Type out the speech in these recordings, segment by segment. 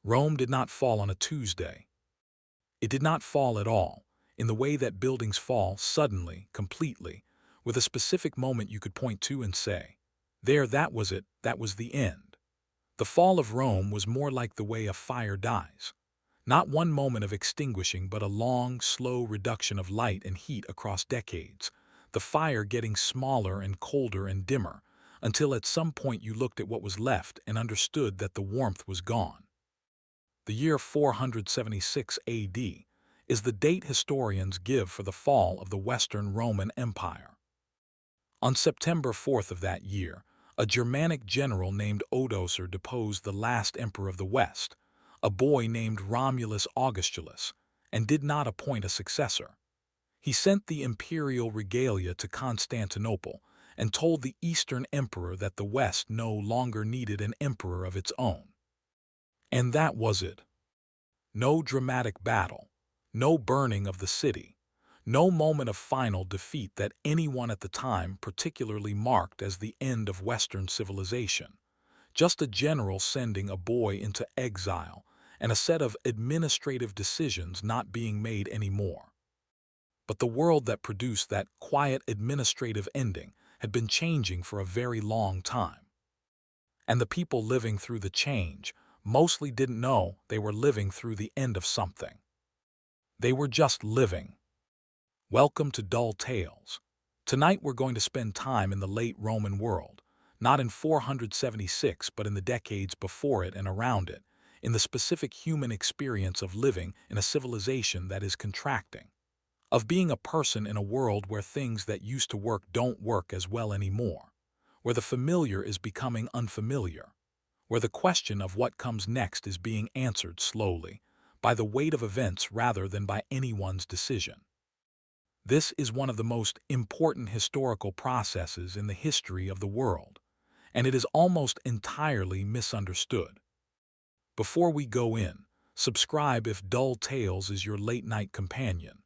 Rome did not fall on a Tuesday. It did not fall at all, in the way that buildings fall suddenly, completely, with a specific moment you could point to and say, "There, that was it, that was the end." The fall of Rome was more like the way a fire dies. Not one moment of extinguishing, but a long, slow reduction of light and heat across decades, the fire getting smaller and colder and dimmer, until at some point you looked at what was left and understood that the warmth was gone. The year 476 AD is the date historians give for the fall of the Western Roman Empire. On September 4th of that year, a Germanic general named Odoacer deposed the last emperor of the West, a boy named Romulus Augustulus, and did not appoint a successor. He sent the imperial regalia to Constantinople and told the Eastern emperor that the West no longer needed an emperor of its own. And that was it. No dramatic battle, no burning of the city, no moment of final defeat that anyone at the time particularly marked as the end of Western civilization. Just a general sending a boy into exile and a set of administrative decisions not being made anymore. But the world that produced that quiet administrative ending had been changing for a very long time. And the people living through the change mostly didn't know they were living through the end of something. They were just living. Welcome to Dull Tales. Tonight we're going to spend time in the late Roman world, not in 476 but in the decades before it and around it, in the specific human experience of living in a civilization that is contracting, of being a person in a world where things that used to work don't work as well anymore, where the familiar is becoming unfamiliar, where the question of what comes next is being answered slowly, by the weight of events rather than by anyone's decision. This is one of the most important historical processes in the history of the world, and it is almost entirely misunderstood. Before we go in, subscribe if Dull Tales is your late-night companion.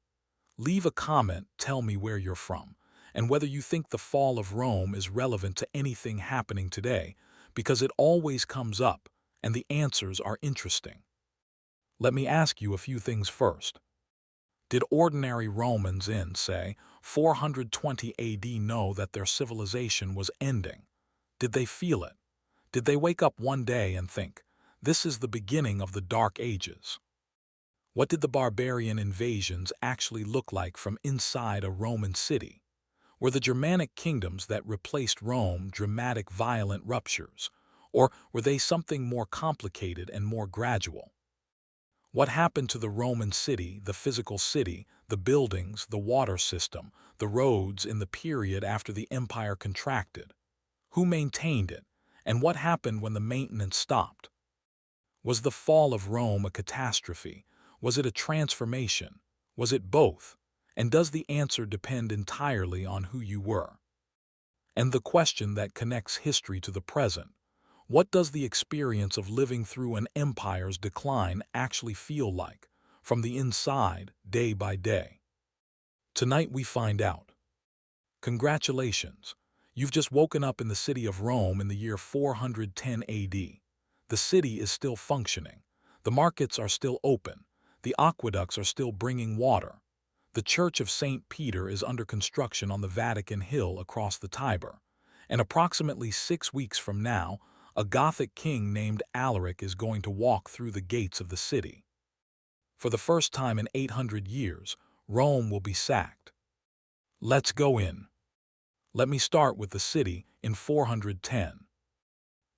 Leave a comment, tell me where you're from, and whether you think the fall of Rome is relevant to anything happening today, because it always comes up, and the answers are interesting. Let me ask you a few things first. Did ordinary Romans in, say, 420 AD know that their civilization was ending? Did they feel it? Did they wake up one day and think, "This is the beginning of the Dark Ages"? What did the barbarian invasions actually look like from inside a Roman city? Were the Germanic kingdoms that replaced Rome dramatic violent ruptures, or were they something more complicated and more gradual? What happened to the Roman city, the physical city, the buildings, the water system, the roads in the period after the empire contracted? Who maintained it, and what happened when the maintenance stopped? Was the fall of Rome a catastrophe? Was it a transformation? Was it both? And does the answer depend entirely on who you were? And the question that connects history to the present: what does the experience of living through an empire's decline actually feel like, from the inside, day by day? Tonight we find out. Congratulations! You've just woken up in the city of Rome in the year 410 AD. The city is still functioning. The markets are still open. The aqueducts are still bringing water. The Church of St. Peter is under construction on the Vatican Hill across the Tiber. And approximately 6 weeks from now, a Gothic king named Alaric is going to walk through the gates of the city. For the first time in 800 years, Rome will be sacked. Let's go in. Let me start with the city in 410.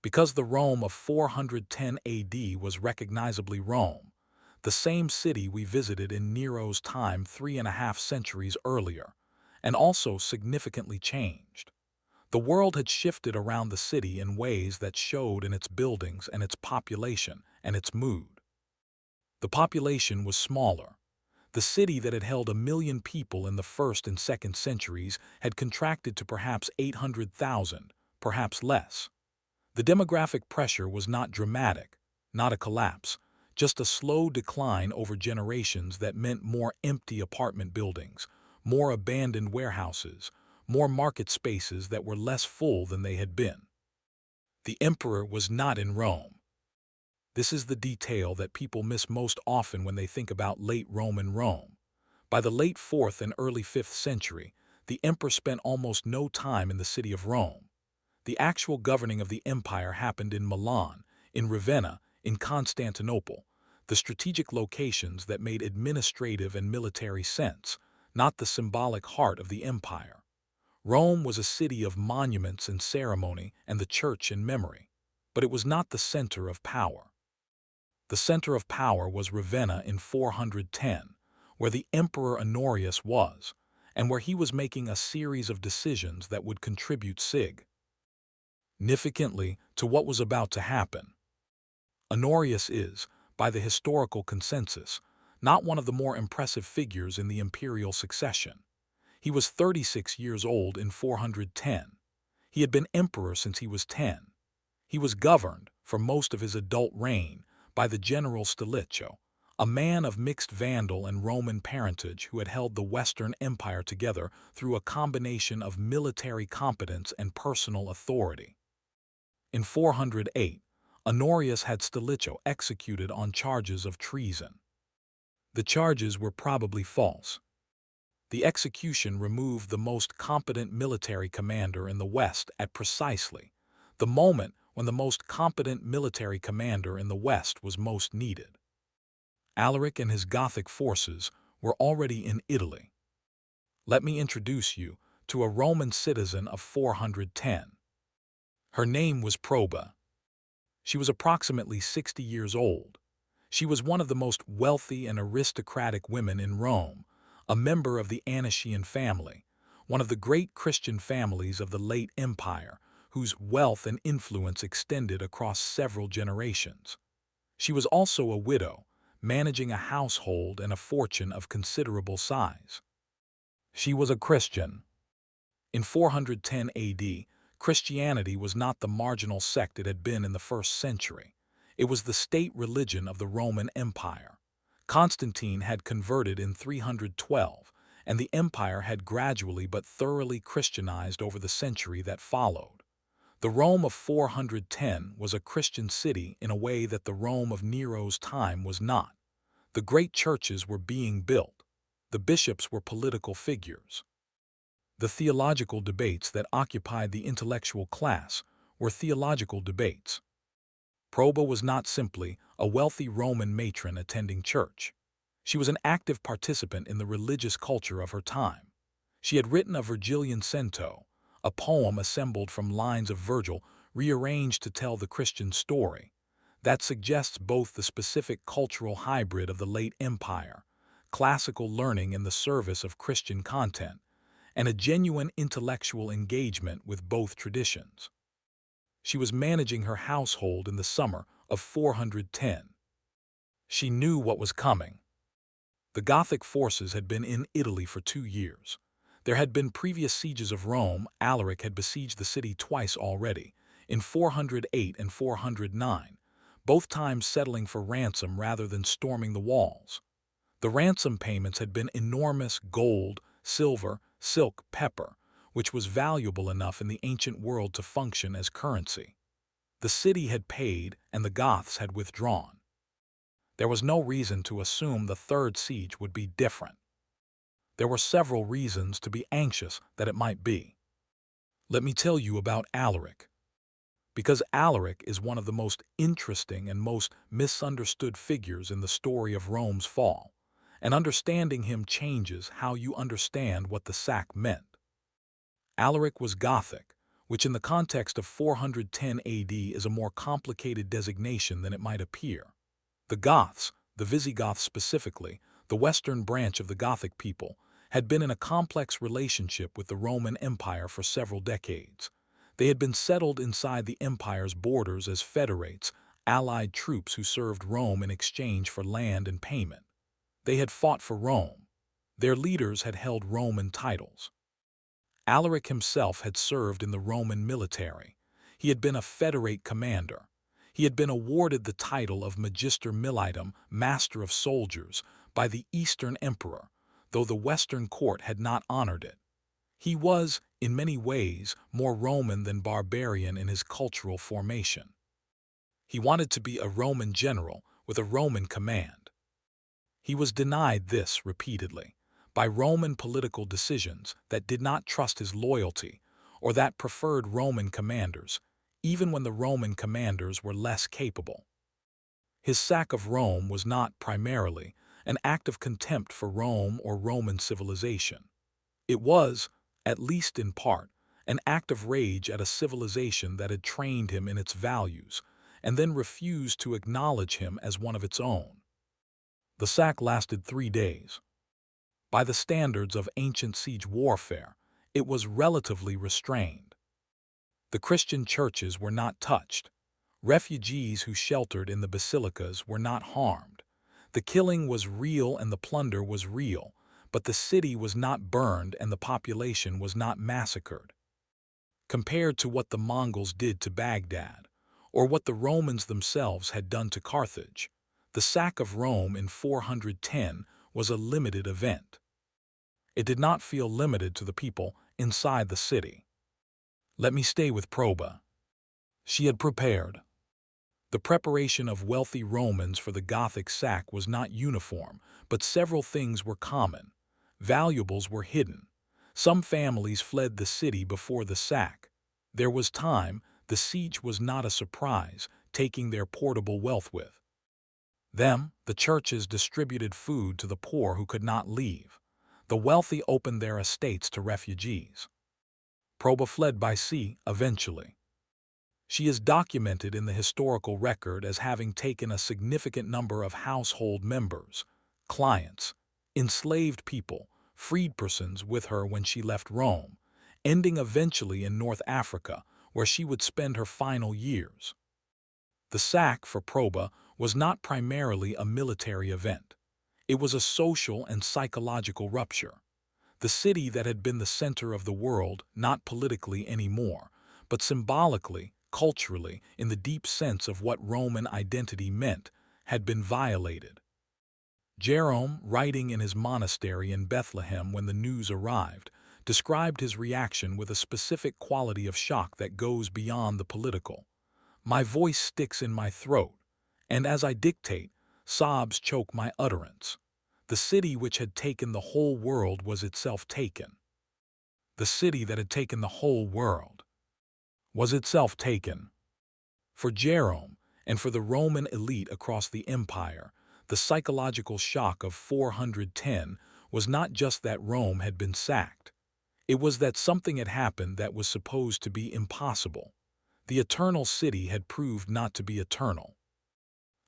Because the Rome of 410 AD was recognizably Rome, the same city we visited in Nero's time 3.5 centuries earlier, and also significantly changed. The world had shifted around the city in ways that showed in its buildings and its population and its mood. The population was smaller. The city that had held 1 million people in the 1st and 2nd centuries had contracted to perhaps 800,000, perhaps less. The demographic pressure was not dramatic, not a collapse, just a slow decline over generations that meant more empty apartment buildings, more abandoned warehouses, more market spaces that were less full than they had been. The emperor was not in Rome. This is the detail that people miss most often when they think about late Roman Rome. By the late 4th and early 5th century, the emperor spent almost no time in the city of Rome. The actual governing of the empire happened in Milan, in Ravenna, in Constantinople, the strategic locations that made administrative and military sense, not the symbolic heart of the empire. Rome was a city of monuments and ceremony and the church in memory, but it was not the center of power. The center of power was Ravenna in 410, where the Emperor Honorius was, and where he was making a series of decisions that would contribute significantly to what was about to happen. Honorius is, by the historical consensus, not one of the more impressive figures in the imperial succession. He was 36 years old in 410. He had been emperor since he was 10. He was governed, for most of his adult reign, by the general Stilicho, a man of mixed Vandal and Roman parentage who had held the Western Empire together through a combination of military competence and personal authority. In 408, Honorius had Stilicho executed on charges of treason. The charges were probably false. The execution removed the most competent military commander in the West at precisely the moment when the most competent military commander in the West was most needed. Alaric and his Gothic forces were already in Italy. Let me introduce you to a Roman citizen of 410. Her name was Proba. She was approximately 60 years old. She was one of the most wealthy and aristocratic women in Rome, a member of the Anician family, one of the great Christian families of the late empire, whose wealth and influence extended across several generations. She was also a widow, managing a household and a fortune of considerable size. She was a Christian. In 410 AD, Christianity was not the marginal sect it had been in the 1st century. It was the state religion of the Roman Empire. Constantine had converted in 312, and the empire had gradually but thoroughly Christianized over the century that followed. The Rome of 410 was a Christian city in a way that the Rome of Nero's time was not. The great churches were being built. The bishops were political figures. The theological debates that occupied the intellectual class were theological debates. Proba was not simply a wealthy Roman matron attending church. She was an active participant in the religious culture of her time. She had written a Virgilian cento, a poem assembled from lines of Virgil rearranged to tell the Christian story, that suggests both the specific cultural hybrid of the late empire, classical learning in the service of Christian content, and a genuine intellectual engagement with both traditions. She was managing her household in the summer of 410. She knew what was coming. The Gothic forces had been in Italy for 2 years. There had been previous sieges of Rome. Alaric had besieged the city twice already, in 408 and 409, both times settling for ransom rather than storming the walls. The ransom payments had been enormous: gold, silver, silk, pepper, which was valuable enough in the ancient world to function as currency. The city had paid, and the Goths had withdrawn. There was no reason to assume the third siege would be different. There were several reasons to be anxious that it might be. Let me tell you about Alaric. Because Alaric is one of the most interesting and most misunderstood figures in the story of Rome's fall, and understanding him changes how you understand what the sack meant. Alaric was Gothic, which in the context of 410 AD is a more complicated designation than it might appear. The Goths, the Visigoths specifically, the western branch of the Gothic people, had been in a complex relationship with the Roman Empire for several decades. They had been settled inside the empire's borders as federates, allied troops who served Rome in exchange for land and payment. They had fought for Rome. Their leaders had held Roman titles. Alaric himself had served in the Roman military. He had been a federate commander. He had been awarded the title of Magister Militum, Master of Soldiers, by the Eastern Emperor, though the Western court had not honored it. He was, in many ways, more Roman than barbarian in his cultural formation. He wanted to be a Roman general with a Roman command. He was denied this repeatedly by Roman political decisions that did not trust his loyalty or that preferred Roman commanders, even when the Roman commanders were less capable. His sack of Rome was not primarily an act of contempt for Rome or Roman civilization. It was, at least in part, an act of rage at a civilization that had trained him in its values and then refused to acknowledge him as one of its own. The sack lasted 3 days. By the standards of ancient siege warfare, it was relatively restrained. The Christian churches were not touched. Refugees who sheltered in the basilicas were not harmed. The killing was real and the plunder was real, but the city was not burned and the population was not massacred. Compared to what the Mongols did to Baghdad, or what the Romans themselves had done to Carthage, the sack of Rome in 410 was a limited event. It did not feel limited to the people inside the city. Let me stay with Proba. She had prepared. The preparation of wealthy Romans for the Gothic sack was not uniform, but several things were common. Valuables were hidden. Some families fled the city before the sack. There was time. The siege was not a surprise, taking their portable wealth with them. The churches distributed food to the poor who could not leave. The wealthy opened their estates to refugees. Proba fled by sea eventually. She is documented in the historical record as having taken a significant number of household members, clients, enslaved people, freed persons with her when she left Rome, ending eventually in North Africa, where she would spend her final years. The sack for Proba was not primarily a military event. It was a social and psychological rupture. The city that had been the center of the world, not politically anymore, but symbolically, culturally, in the deep sense of what Roman identity meant, had been violated. Jerome, writing in his monastery in Bethlehem when the news arrived, described his reaction with a specific quality of shock that goes beyond the political. My voice sticks in my throat, and as I dictate, sobs choke my utterance. The city which had taken the whole world was itself taken. The city that had taken the whole world was itself taken. For Jerome, and for the Roman elite across the empire, the psychological shock of 410 was not just that Rome had been sacked. It was that something had happened that was supposed to be impossible. The eternal city had proved not to be eternal.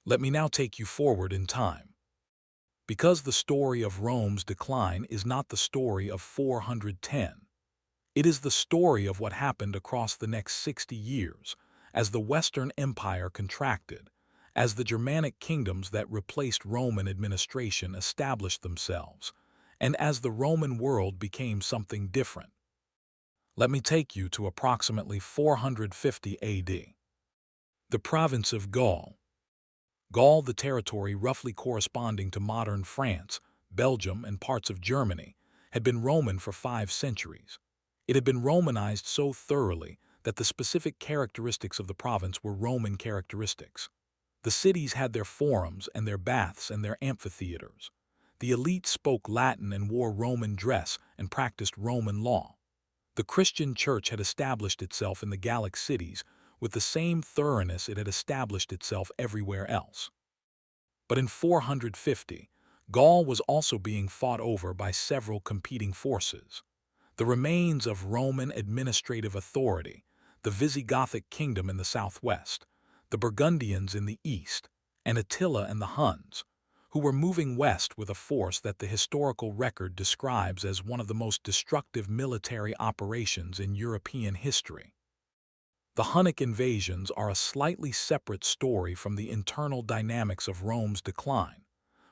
Let me now take you forward in time. Because the story of Rome's decline is not the story of 410. It is the story of what happened across the next 60 years, as the Western Empire contracted, as the Germanic kingdoms that replaced Roman administration established themselves, and as the Roman world became something different. Let me take you to approximately 450 AD. The province of Gaul. Gaul, the territory roughly corresponding to modern France, Belgium, and parts of Germany, had been Roman for 5 centuries. It had been Romanized so thoroughly that the specific characteristics of the province were Roman characteristics. The cities had their forums and their baths and their amphitheaters. The elite spoke Latin and wore Roman dress and practiced Roman law. The Christian church had established itself in the Gallic cities with the same thoroughness it had established itself everywhere else. But in 450, Gaul was also being fought over by several competing forces. The remains of Roman administrative authority, the Visigothic kingdom in the southwest, the Burgundians in the east, and Attila and the Huns, who were moving west with a force that the historical record describes as one of the most destructive military operations in European history. The Hunnic invasions are a slightly separate story from the internal dynamics of Rome's decline,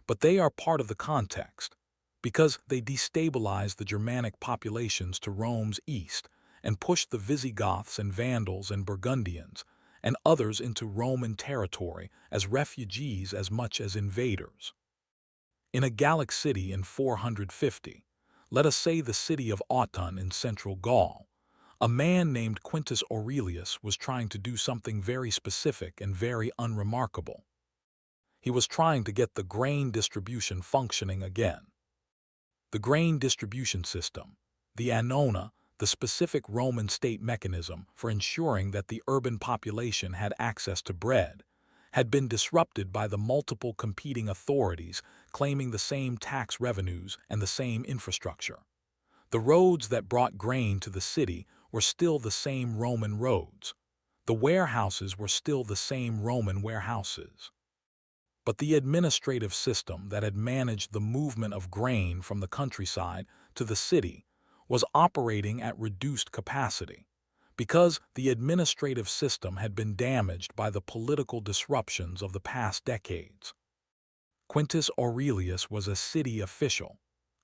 but they are part of the context, because they destabilized the Germanic populations to Rome's east and pushed the Visigoths and Vandals and Burgundians and others into Roman territory as refugees as much as invaders. In a Gallic city in 450, let us say the city of Autun in central Gaul, A man named Quintus Aurelius was trying to do something very specific and very unremarkable. He was trying to get the grain distribution functioning again. The grain distribution system, the annona, the specific Roman state mechanism for ensuring that the urban population had access to bread, had been disrupted by the multiple competing authorities claiming the same tax revenues and the same infrastructure. The roads that brought grain to the city were still the same Roman roads. The warehouses were still the same Roman warehouses. But the administrative system that had managed the movement of grain from the countryside to the city was operating at reduced capacity, because the administrative system had been damaged by the political disruptions of the past decades. Quintus Aurelius was a city official,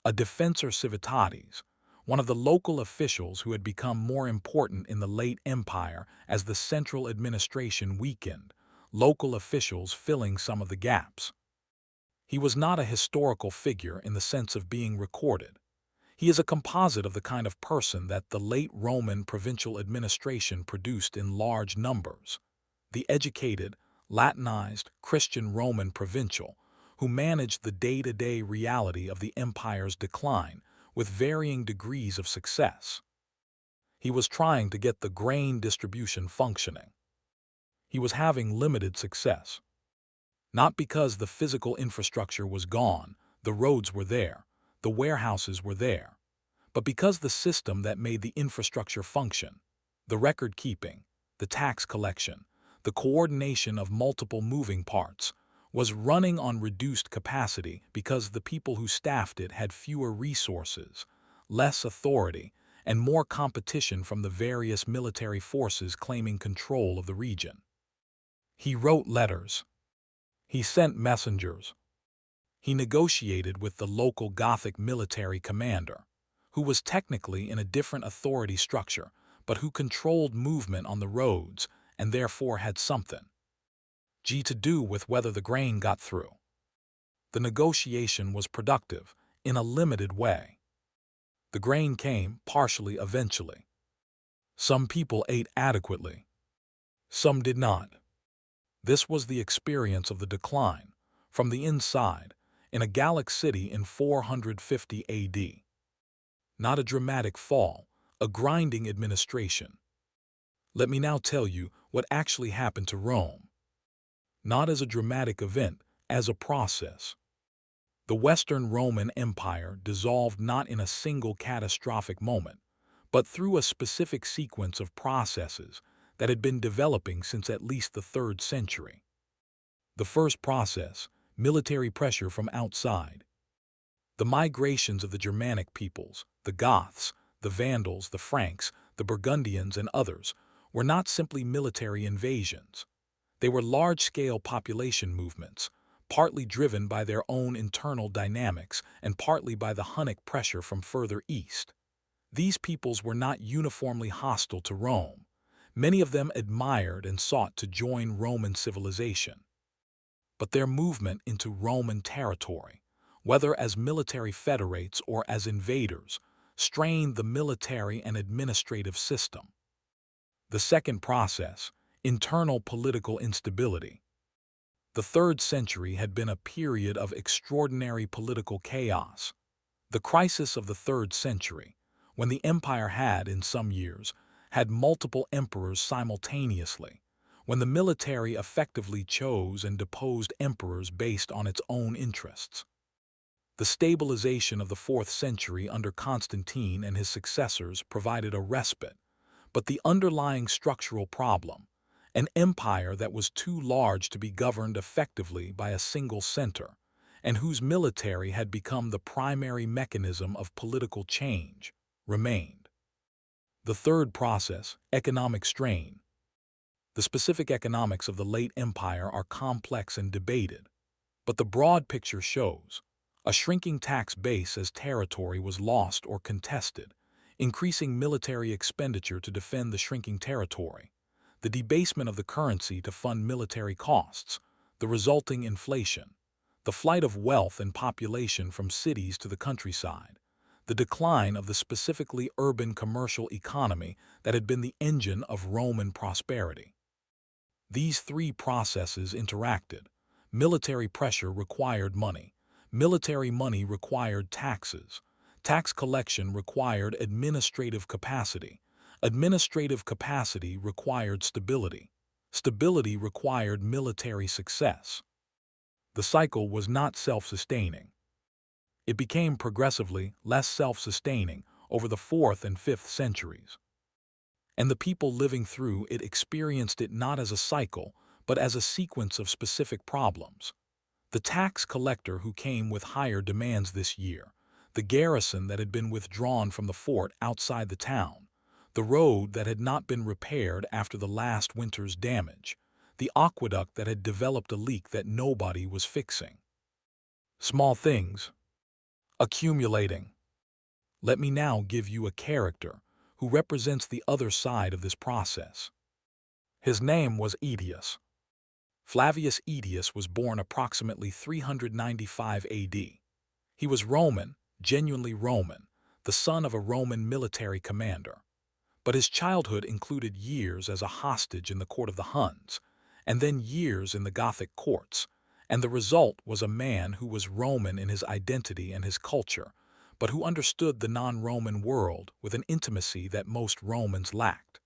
a defensor civitatis, one of the local officials who had become more important in the late empire as the central administration weakened, local officials filling some of the gaps. He was not a historical figure in the sense of being recorded. He is a composite of the kind of person that the late Roman provincial administration produced in large numbers, the educated, Latinized, Christian Roman provincial, who managed the day-to-day reality of the empire's decline with varying degrees of success. He was trying to get the grain distribution functioning. He was having limited success. Not because the physical infrastructure was gone, the roads were there, the warehouses were there, but because the system that made the infrastructure function, the record-keeping, the tax collection, the coordination of multiple moving parts, was running on reduced capacity because the people who staffed it had fewer resources, less authority, and more competition from the various military forces claiming control of the region. He wrote letters. He sent messengers. He negotiated with the local Gothic military commander, who was technically in a different authority structure, but who controlled movement on the roads and therefore had something to do with whether the grain got through. The negotiation was productive in a limited way. The grain came partially eventually. Some people ate adequately. Some did not. This was the experience of the decline, from the inside, in a Gallic city in 450 AD. Not a dramatic fall, a grinding administration. Let me now tell you what actually happened to Rome. Not as a dramatic event, as a process. The Western Roman Empire dissolved not in a single catastrophic moment, but through a specific sequence of processes that had been developing since at least the 3rd century. The first process, military pressure from outside. The migrations of the Germanic peoples, the Goths, the Vandals, the Franks, the Burgundians, and others, were not simply military invasions. They were large-scale population movements, partly driven by their own internal dynamics and partly by the Hunnic pressure from further east. These peoples were not uniformly hostile to Rome. Many of them admired and sought to join Roman civilization. But their movement into Roman territory, whether as military federates or as invaders, strained the military and administrative system. The second process, internal political instability. The 3rd century had been a period of extraordinary political chaos. The crisis of the 3rd century, when the empire had, in some years, had multiple emperors simultaneously, when the military effectively chose and deposed emperors based on its own interests. The stabilization of the 4th century under Constantine and his successors provided a respite, but the underlying structural problem, an empire that was too large to be governed effectively by a single center, and whose military had become the primary mechanism of political change, remained. The third process, economic strain. The specific economics of the late empire are complex and debated, but the broad picture shows a shrinking tax base as territory was lost or contested, increasing military expenditure to defend the shrinking territory, the debasement of the currency to fund military costs, the resulting inflation, the flight of wealth and population from cities to the countryside, the decline of the specifically urban commercial economy that had been the engine of Roman prosperity. These three processes interacted. Military pressure required money. Military money required taxes. Tax collection required administrative capacity. Administrative capacity required stability. Stability required military success. The cycle was not self-sustaining. It became progressively less self-sustaining over the 4th and 5th centuries. And the people living through it experienced it not as a cycle, but as a sequence of specific problems. The tax collector who came with higher demands this year, the garrison that had been withdrawn from the fort outside the town, the road that had not been repaired after the last winter's damage, the aqueduct that had developed a leak that nobody was fixing. Small things, accumulating. Let me now give you a character who represents the other side of this process. His name was Aetius. Flavius Aetius was born approximately 395 AD. He was Roman, genuinely Roman, the son of a Roman military commander. But his childhood included years as a hostage in the court of the Huns, and then years in the Gothic courts, and the result was a man who was Roman in his identity and his culture, but who understood the non-Roman world with an intimacy that most Romans lacked.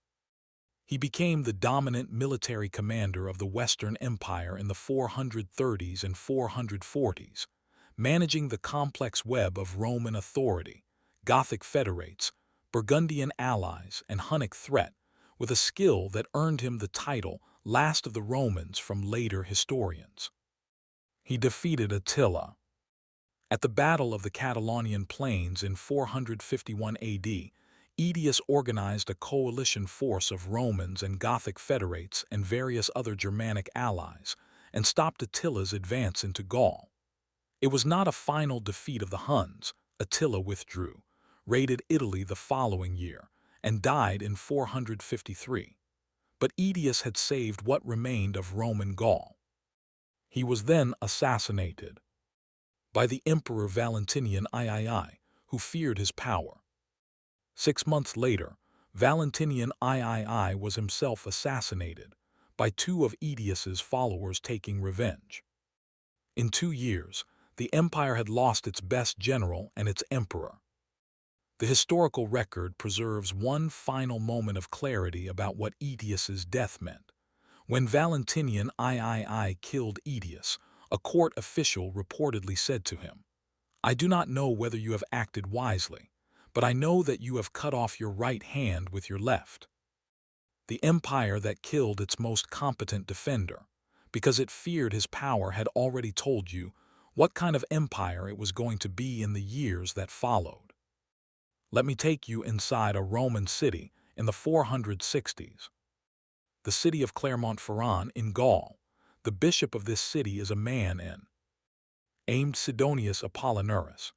He became the dominant military commander of the Western Empire in the 430s and 440s, managing the complex web of Roman authority, Gothic federates, Burgundian allies, and Hunnic threat, with a skill that earned him the title Last of the Romans from later historians. He defeated Attila. At the Battle of the Catalonian Plains in 451 AD, Aetius organized a coalition force of Romans and Gothic federates and various other Germanic allies, and stopped Attila's advance into Gaul. It was not a final defeat of the Huns. Attila withdrew, raided Italy the following year, and died in 453. But Aetius had saved what remained of Roman Gaul. He was then assassinated by the Emperor Valentinian III, who feared his power. 6 months later, Valentinian III was himself assassinated, by two of Aetius's followers taking revenge. In 2 years, the empire had lost its best general and its emperor. The historical record preserves one final moment of clarity about what Aetius's death meant. When Valentinian III killed Aetius, a court official reportedly said to him, "I do not know whether you have acted wisely, but I know that you have cut off your right hand with your left." The empire that killed its most competent defender, because it feared his power, had already told you what kind of empire it was going to be in the years that followed. Let me take you inside a Roman city in the 460s. The city of Clermont-Ferrand in Gaul. The bishop of this city is a man named Sidonius Apollinaris.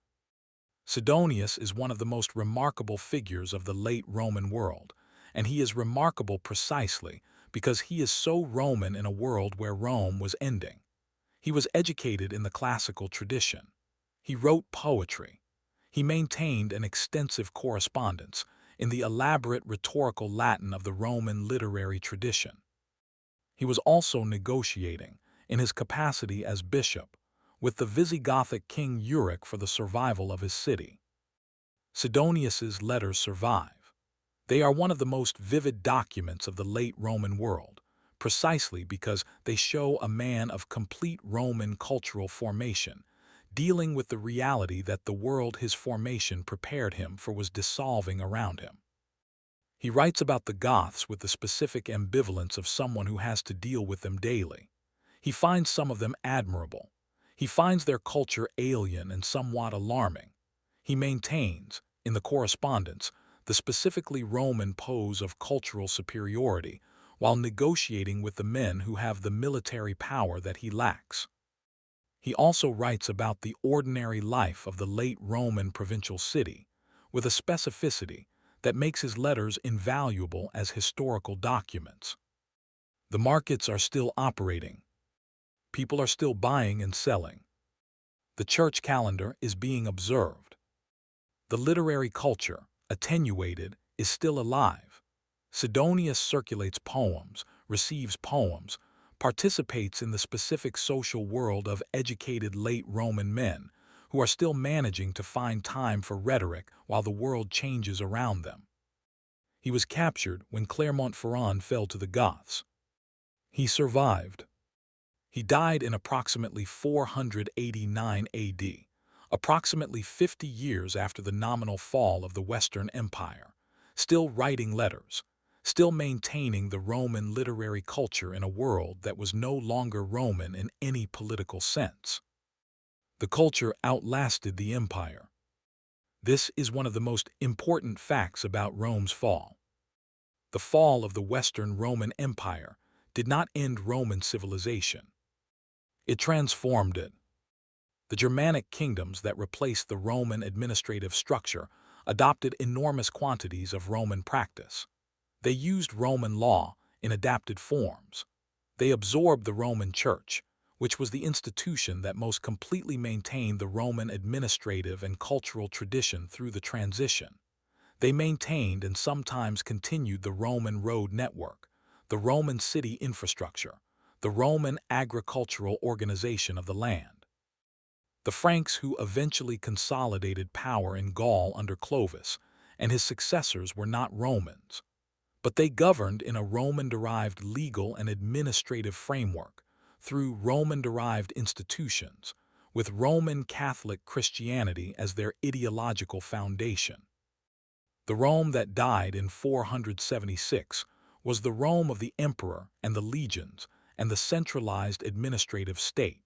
Sidonius is one of the most remarkable figures of the late Roman world, and he is remarkable precisely because he is so Roman in a world where Rome was ending. He was educated in the classical tradition. He wrote poetry. He maintained an extensive correspondence in the elaborate rhetorical Latin of the Roman literary tradition. He was also negotiating, in his capacity as bishop, with the Visigothic king Euric for the survival of his city. Sidonius's letters survive. They are one of the most vivid documents of the late Roman world, precisely because they show a man of complete Roman cultural formation, dealing with the reality that the world his formation prepared him for was dissolving around him. He writes about the Goths with the specific ambivalence of someone who has to deal with them daily. He finds some of them admirable. He finds their culture alien and somewhat alarming. He maintains, in the correspondence, the specifically Roman pose of cultural superiority while negotiating with the men who have the military power that he lacks. He also writes about the ordinary life of the late Roman provincial city, with a specificity that makes his letters invaluable as historical documents. The markets are still operating. People are still buying and selling. The church calendar is being observed. The literary culture, attenuated, is still alive. Sidonius circulates poems, receives poems, participates in the specific social world of educated late Roman men who are still managing to find time for rhetoric while the world changes around them. He was captured when Clermont-Ferrand fell to the Goths. He survived. He died in approximately 489 AD, approximately 50 years after the nominal fall of the Western Empire, still writing letters, still maintaining the Roman literary culture in a world that was no longer Roman in any political sense. The culture outlasted the empire. This is one of the most important facts about Rome's fall. The fall of the Western Roman Empire did not end Roman civilization. It transformed it. The Germanic kingdoms that replaced the Roman administrative structure adopted enormous quantities of Roman practice. They used Roman law in adapted forms. They absorbed the Roman Church, which was the institution that most completely maintained the Roman administrative and cultural tradition through the transition. They maintained and sometimes continued the Roman road network, the Roman city infrastructure, the Roman agricultural organization of the land. The Franks, who eventually consolidated power in Gaul under Clovis, and his successors were not Romans, but they governed in a Roman-derived legal and administrative framework through Roman-derived institutions, with Roman Catholic Christianity as their ideological foundation. The Rome that died in 476 was the Rome of the emperor and the legions and the centralized administrative state.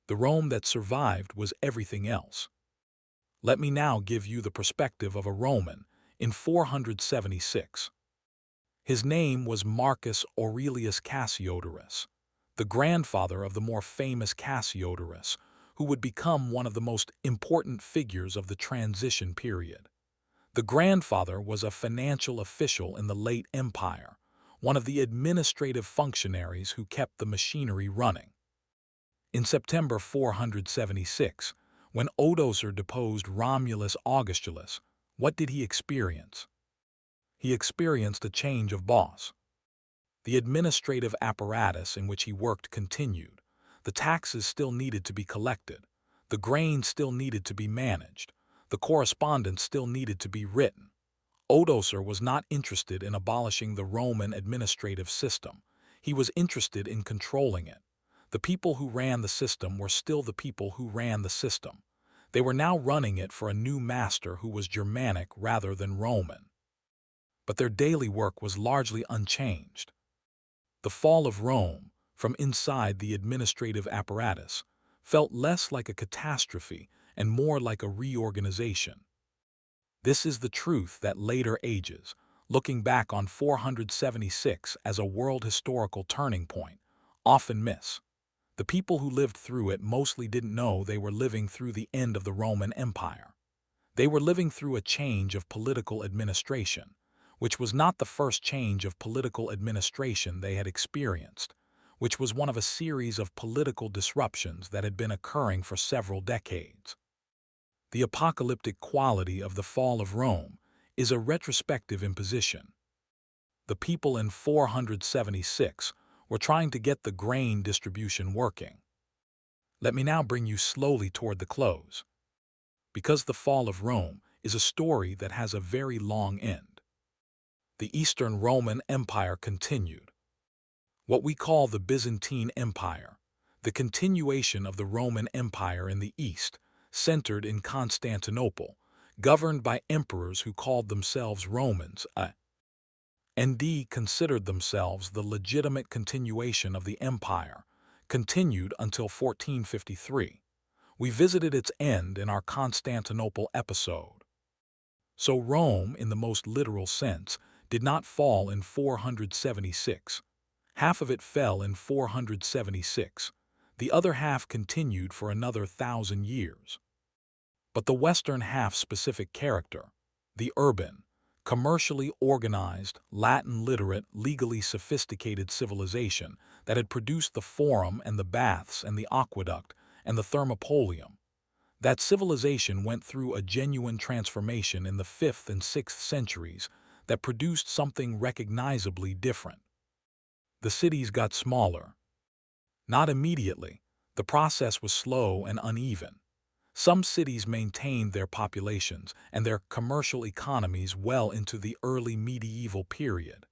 The Rome that survived was everything else. Let me now give you the perspective of a Roman in 476. His name was Marcus Aurelius Cassiodorus, the grandfather of the more famous Cassiodorus, who would become one of the most important figures of the transition period. The grandfather was a financial official in the late empire, one of the administrative functionaries who kept the machinery running. In September 476, when Odoacer deposed Romulus Augustulus, what did he experience? He experienced a change of boss. The administrative apparatus in which he worked continued. The taxes still needed to be collected. The grain still needed to be managed. The correspondence still needed to be written. Odoacer was not interested in abolishing the Roman administrative system. He was interested in controlling it. The people who ran the system were still the people who ran the system. They were now running it for a new master who was Germanic rather than Roman. But their daily work was largely unchanged. The fall of Rome, from inside the administrative apparatus, felt less like a catastrophe and more like a reorganization. This is the truth that later ages, looking back on 476 as a world historical turning point, often miss. The people who lived through it mostly didn't know they were living through the end of the Roman Empire. They were living through a change of political administration, which was not the first change of political administration they had experienced, which was one of a series of political disruptions that had been occurring for several decades. The apocalyptic quality of the fall of Rome is a retrospective imposition. The people in 476 were trying to get the grain distribution working. Let me now bring you slowly toward the close, because the fall of Rome is a story that has a very long end. The Eastern Roman Empire continued. What we call the Byzantine Empire, the continuation of the Roman Empire in the East, centered in Constantinople, governed by emperors who called themselves Romans, and considered themselves the legitimate continuation of the empire, continued until 1453. We visited its end in our Constantinople episode. So Rome, in the most literal sense, did not fall in 476. Half of it fell in 476. The other half continued for another 1,000 years. But the western half-specific character, the urban, commercially organized, Latin-literate, legally sophisticated civilization that had produced the Forum and the Baths and the Aqueduct and the Thermopolium, That civilization went through a genuine transformation in the 5th and 6th centuries that produced something recognizably different. The cities got smaller. Not immediately. The process was slow and uneven. Some cities maintained their populations and their commercial economies well into the early medieval period.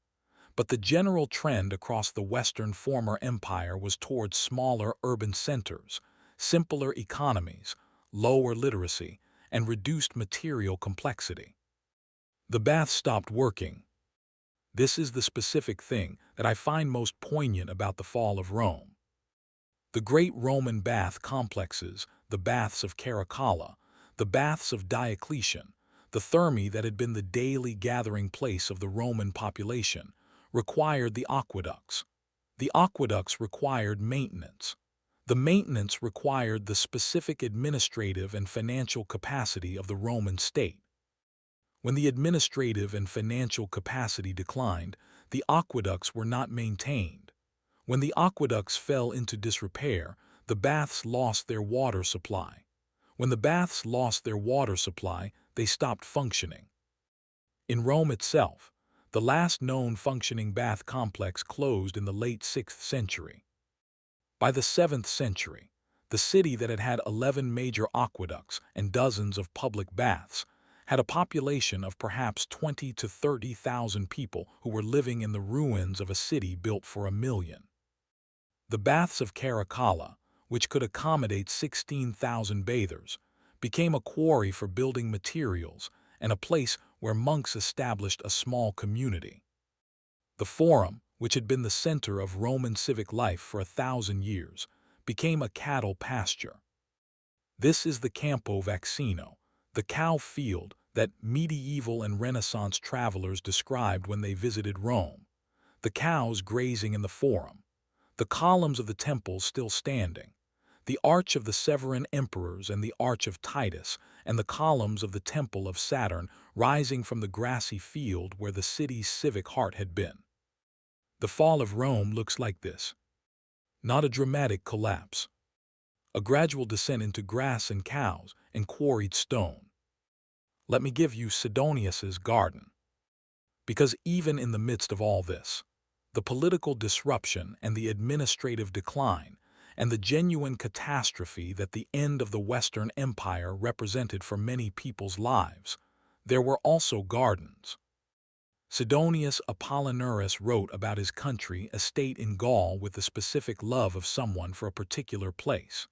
But the general trend across the Western former empire was towards smaller urban centers, simpler economies, lower literacy, and reduced material complexity. The baths stopped working. This is the specific thing that I find most poignant about the fall of Rome. The great Roman bath complexes, the baths of Caracalla, the baths of Diocletian, the thermae that had been the daily gathering place of the Roman population, required the aqueducts. The aqueducts required maintenance. The maintenance required the specific administrative and financial capacity of the Roman state. When the administrative and financial capacity declined, the aqueducts were not maintained. When the aqueducts fell into disrepair, the baths lost their water supply. When the baths lost their water supply, they stopped functioning. In Rome itself, the last known functioning bath complex closed in the late 6th century. By the 7th century, the city that had had 11 major aqueducts and dozens of public baths had a population of perhaps 20 to 30,000 people who were living in the ruins of a city built for 1 million. The baths of Caracalla, which could accommodate 16,000 bathers, became a quarry for building materials and a place where monks established a small community. The Forum, which had been the center of Roman civic life for 1,000 years, became a cattle pasture. This is the Campo Vaccino, the cow field that medieval and Renaissance travelers described when they visited Rome, the cows grazing in the Forum, the columns of the temples still standing, the Arch of the Severan Emperors and the Arch of Titus, and the columns of the Temple of Saturn rising from the grassy field where the city's civic heart had been. The fall of Rome looks like this. Not a dramatic collapse. A gradual descent into grass and cows and quarried stone. Let me give you Sidonius's garden. Because even in the midst of all this, the political disruption and the administrative decline, and the genuine catastrophe that the end of the Western Empire represented for many people's lives, there were also gardens. Sidonius Apollinaris wrote about his country estate in Gaul with the specific love of someone for a particular place.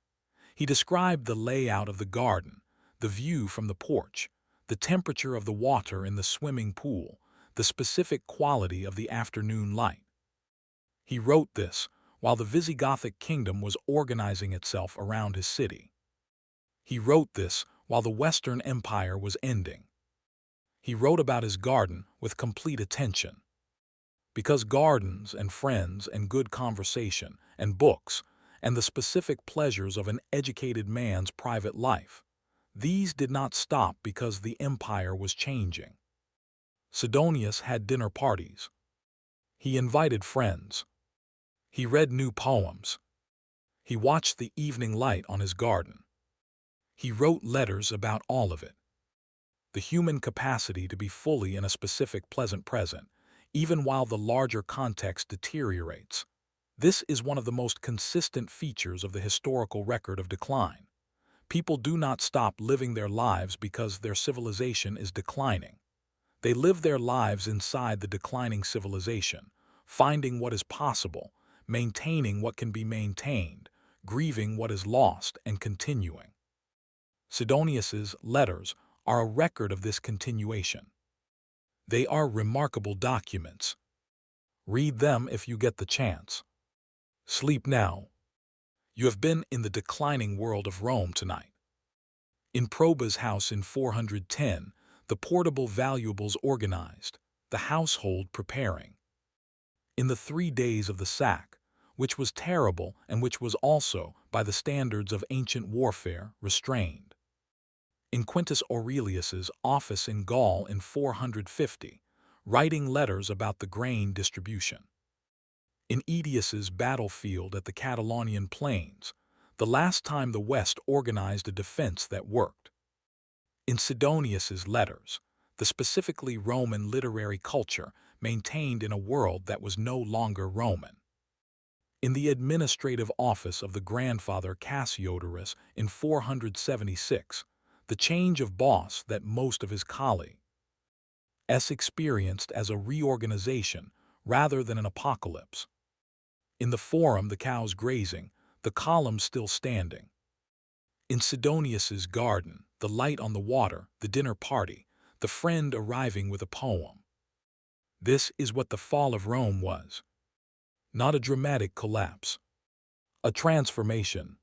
He described the layout of the garden, the view from the porch, the temperature of the water in the swimming pool, the specific quality of the afternoon light. He wrote this while the Visigothic kingdom was organizing itself around his city. He wrote this while the Western Empire was ending. He wrote about his garden with complete attention. Because gardens and friends and good conversation and books and the specific pleasures of an educated man's private life, these did not stop because the empire was changing. Sidonius had dinner parties. He invited friends. He read new poems. He watched the evening light on his garden. He wrote letters about all of it. The human capacity to be fully in a specific pleasant present, even while the larger context deteriorates. This is one of the most consistent features of the historical record of decline. People do not stop living their lives because their civilization is declining. They live their lives inside the declining civilization, finding what is possible, maintaining what can be maintained, grieving what is lost, and continuing. Sidonius's letters are a record of this continuation. They are remarkable documents. Read them if you get the chance. Sleep now. You have been in the declining world of Rome tonight. In Proba's house in 410, the portable valuables organized, the household preparing. In the 3 days of the sack, which was terrible and which was also, by the standards of ancient warfare, restrained. In Quintus Aurelius's office in Gaul in 450, writing letters about the grain distribution. In Aetius's battlefield at the Catalonian plains, the last time the West organized a defense that worked. In Sidonius's letters, the specifically Roman literary culture maintained in a world that was no longer Roman. In the administrative office of the grandfather Cassiodorus in 476, the change of boss that most of his colleagues experienced as a reorganization rather than an apocalypse. In the forum, the cows grazing, the columns still standing. In Sidonius's garden, the light on the water, the dinner party, the friend arriving with a poem. This is what the fall of Rome was. Not a dramatic collapse. A transformation.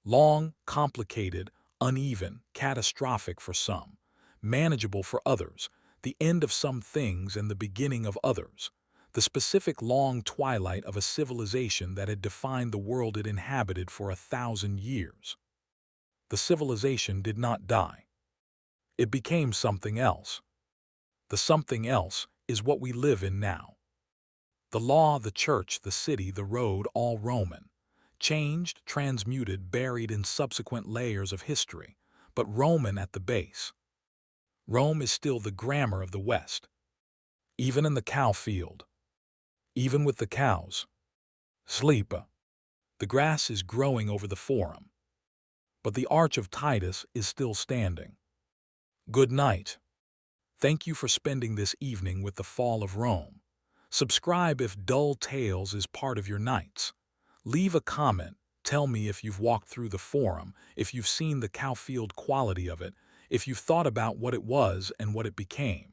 Long, complicated, uneven, catastrophic for some, manageable for others, the end of some things and the beginning of others, the specific long twilight of a civilization that had defined the world it inhabited for 1,000 years. The civilization did not die. It became something else. The something else is what we live in now. The law, the church, the city, the road, all Roman. Changed, transmuted, buried in subsequent layers of history, but Roman at the base. Rome is still the grammar of the West. Even in the cow field. Even with the cows. Sleep. The grass is growing over the forum. But the arch of Titus is still standing. Good night. Thank you for spending this evening with the fall of Rome. Subscribe if Dull Tales is part of your nights. Leave a comment, tell me if you've walked through the forum, if you've seen the cowfield quality of it, if you've thought about what it was and what it became.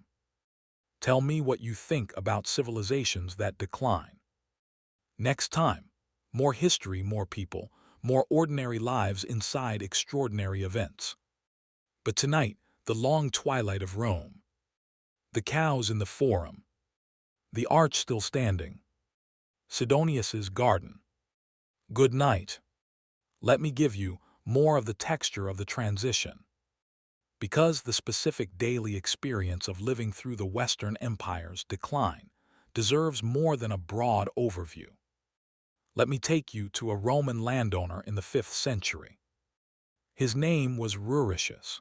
Tell me what you think about civilizations that decline. Next time, more history, more people, more ordinary lives inside extraordinary events. But tonight, the long twilight of Rome. The cows in the forum. The arch still standing. Sidonius's garden. Good night. Let me give you more of the texture of the transition. Because the specific daily experience of living through the Western Empire's decline deserves more than a broad overview. Let me take you to a Roman landowner in the 5th century. His name was Ruricius.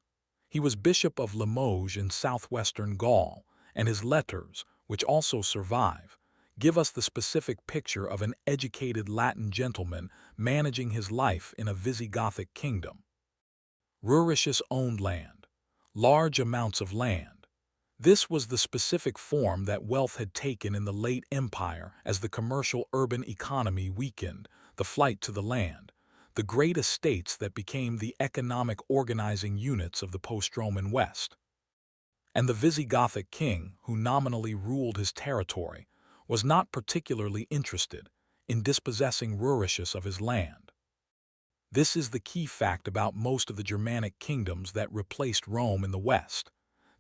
He was bishop of Limoges in southwestern Gaul, and his letters, which also survive, give us the specific picture of an educated Latin gentleman managing his life in a Visigothic kingdom. Ruricius owned land, large amounts of land. This was the specific form that wealth had taken in the late empire as the commercial urban economy weakened, the flight to the land, the great estates that became the economic organizing units of the post-Roman West. And the Visigothic king, who nominally ruled his territory, was not particularly interested in dispossessing Ruricius of his land. This is the key fact about most of the Germanic kingdoms that replaced Rome in the West.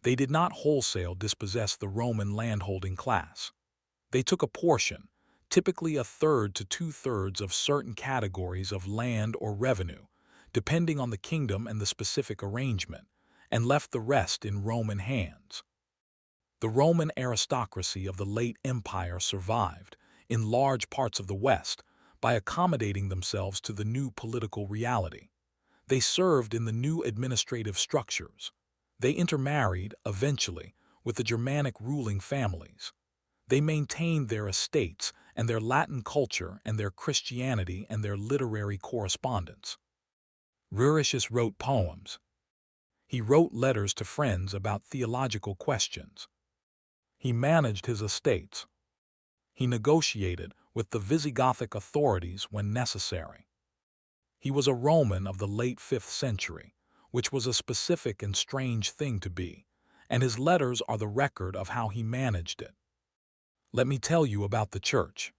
They did not wholesale dispossess the Roman landholding class. They took a portion, typically a third to two-thirds of certain categories of land or revenue, depending on the kingdom and the specific arrangement, and left the rest in Roman hands. The Roman aristocracy of the late empire survived, in large parts of the West, by accommodating themselves to the new political reality. They served in the new administrative structures. They intermarried, eventually, with the Germanic ruling families. They maintained their estates and their Latin culture and their Christianity and their literary correspondence. Ruricius wrote poems. He wrote letters to friends about theological questions. He managed his estates. He negotiated with the Visigothic authorities when necessary. He was a Roman of the late 5th century, which was a specific and strange thing to be, and his letters are the record of how he managed it. Let me tell you about the church.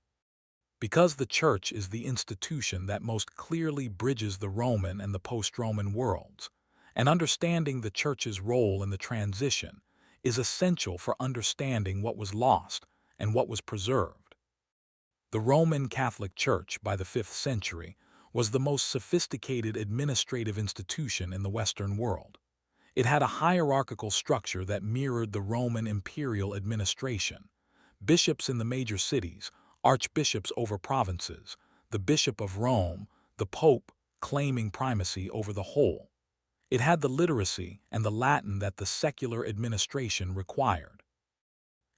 Because the church is the institution that most clearly bridges the Roman and the post-Roman worlds, and understanding the church's role in the transition is essential for understanding what was lost and what was preserved. The Roman Catholic Church, by the 5th century, was the most sophisticated administrative institution in the Western world. It had a hierarchical structure that mirrored the Roman imperial administration. Bishops in the major cities, archbishops over provinces, the Bishop of Rome, the Pope, claiming primacy over the whole. It had the literacy and the Latin that the secular administration required.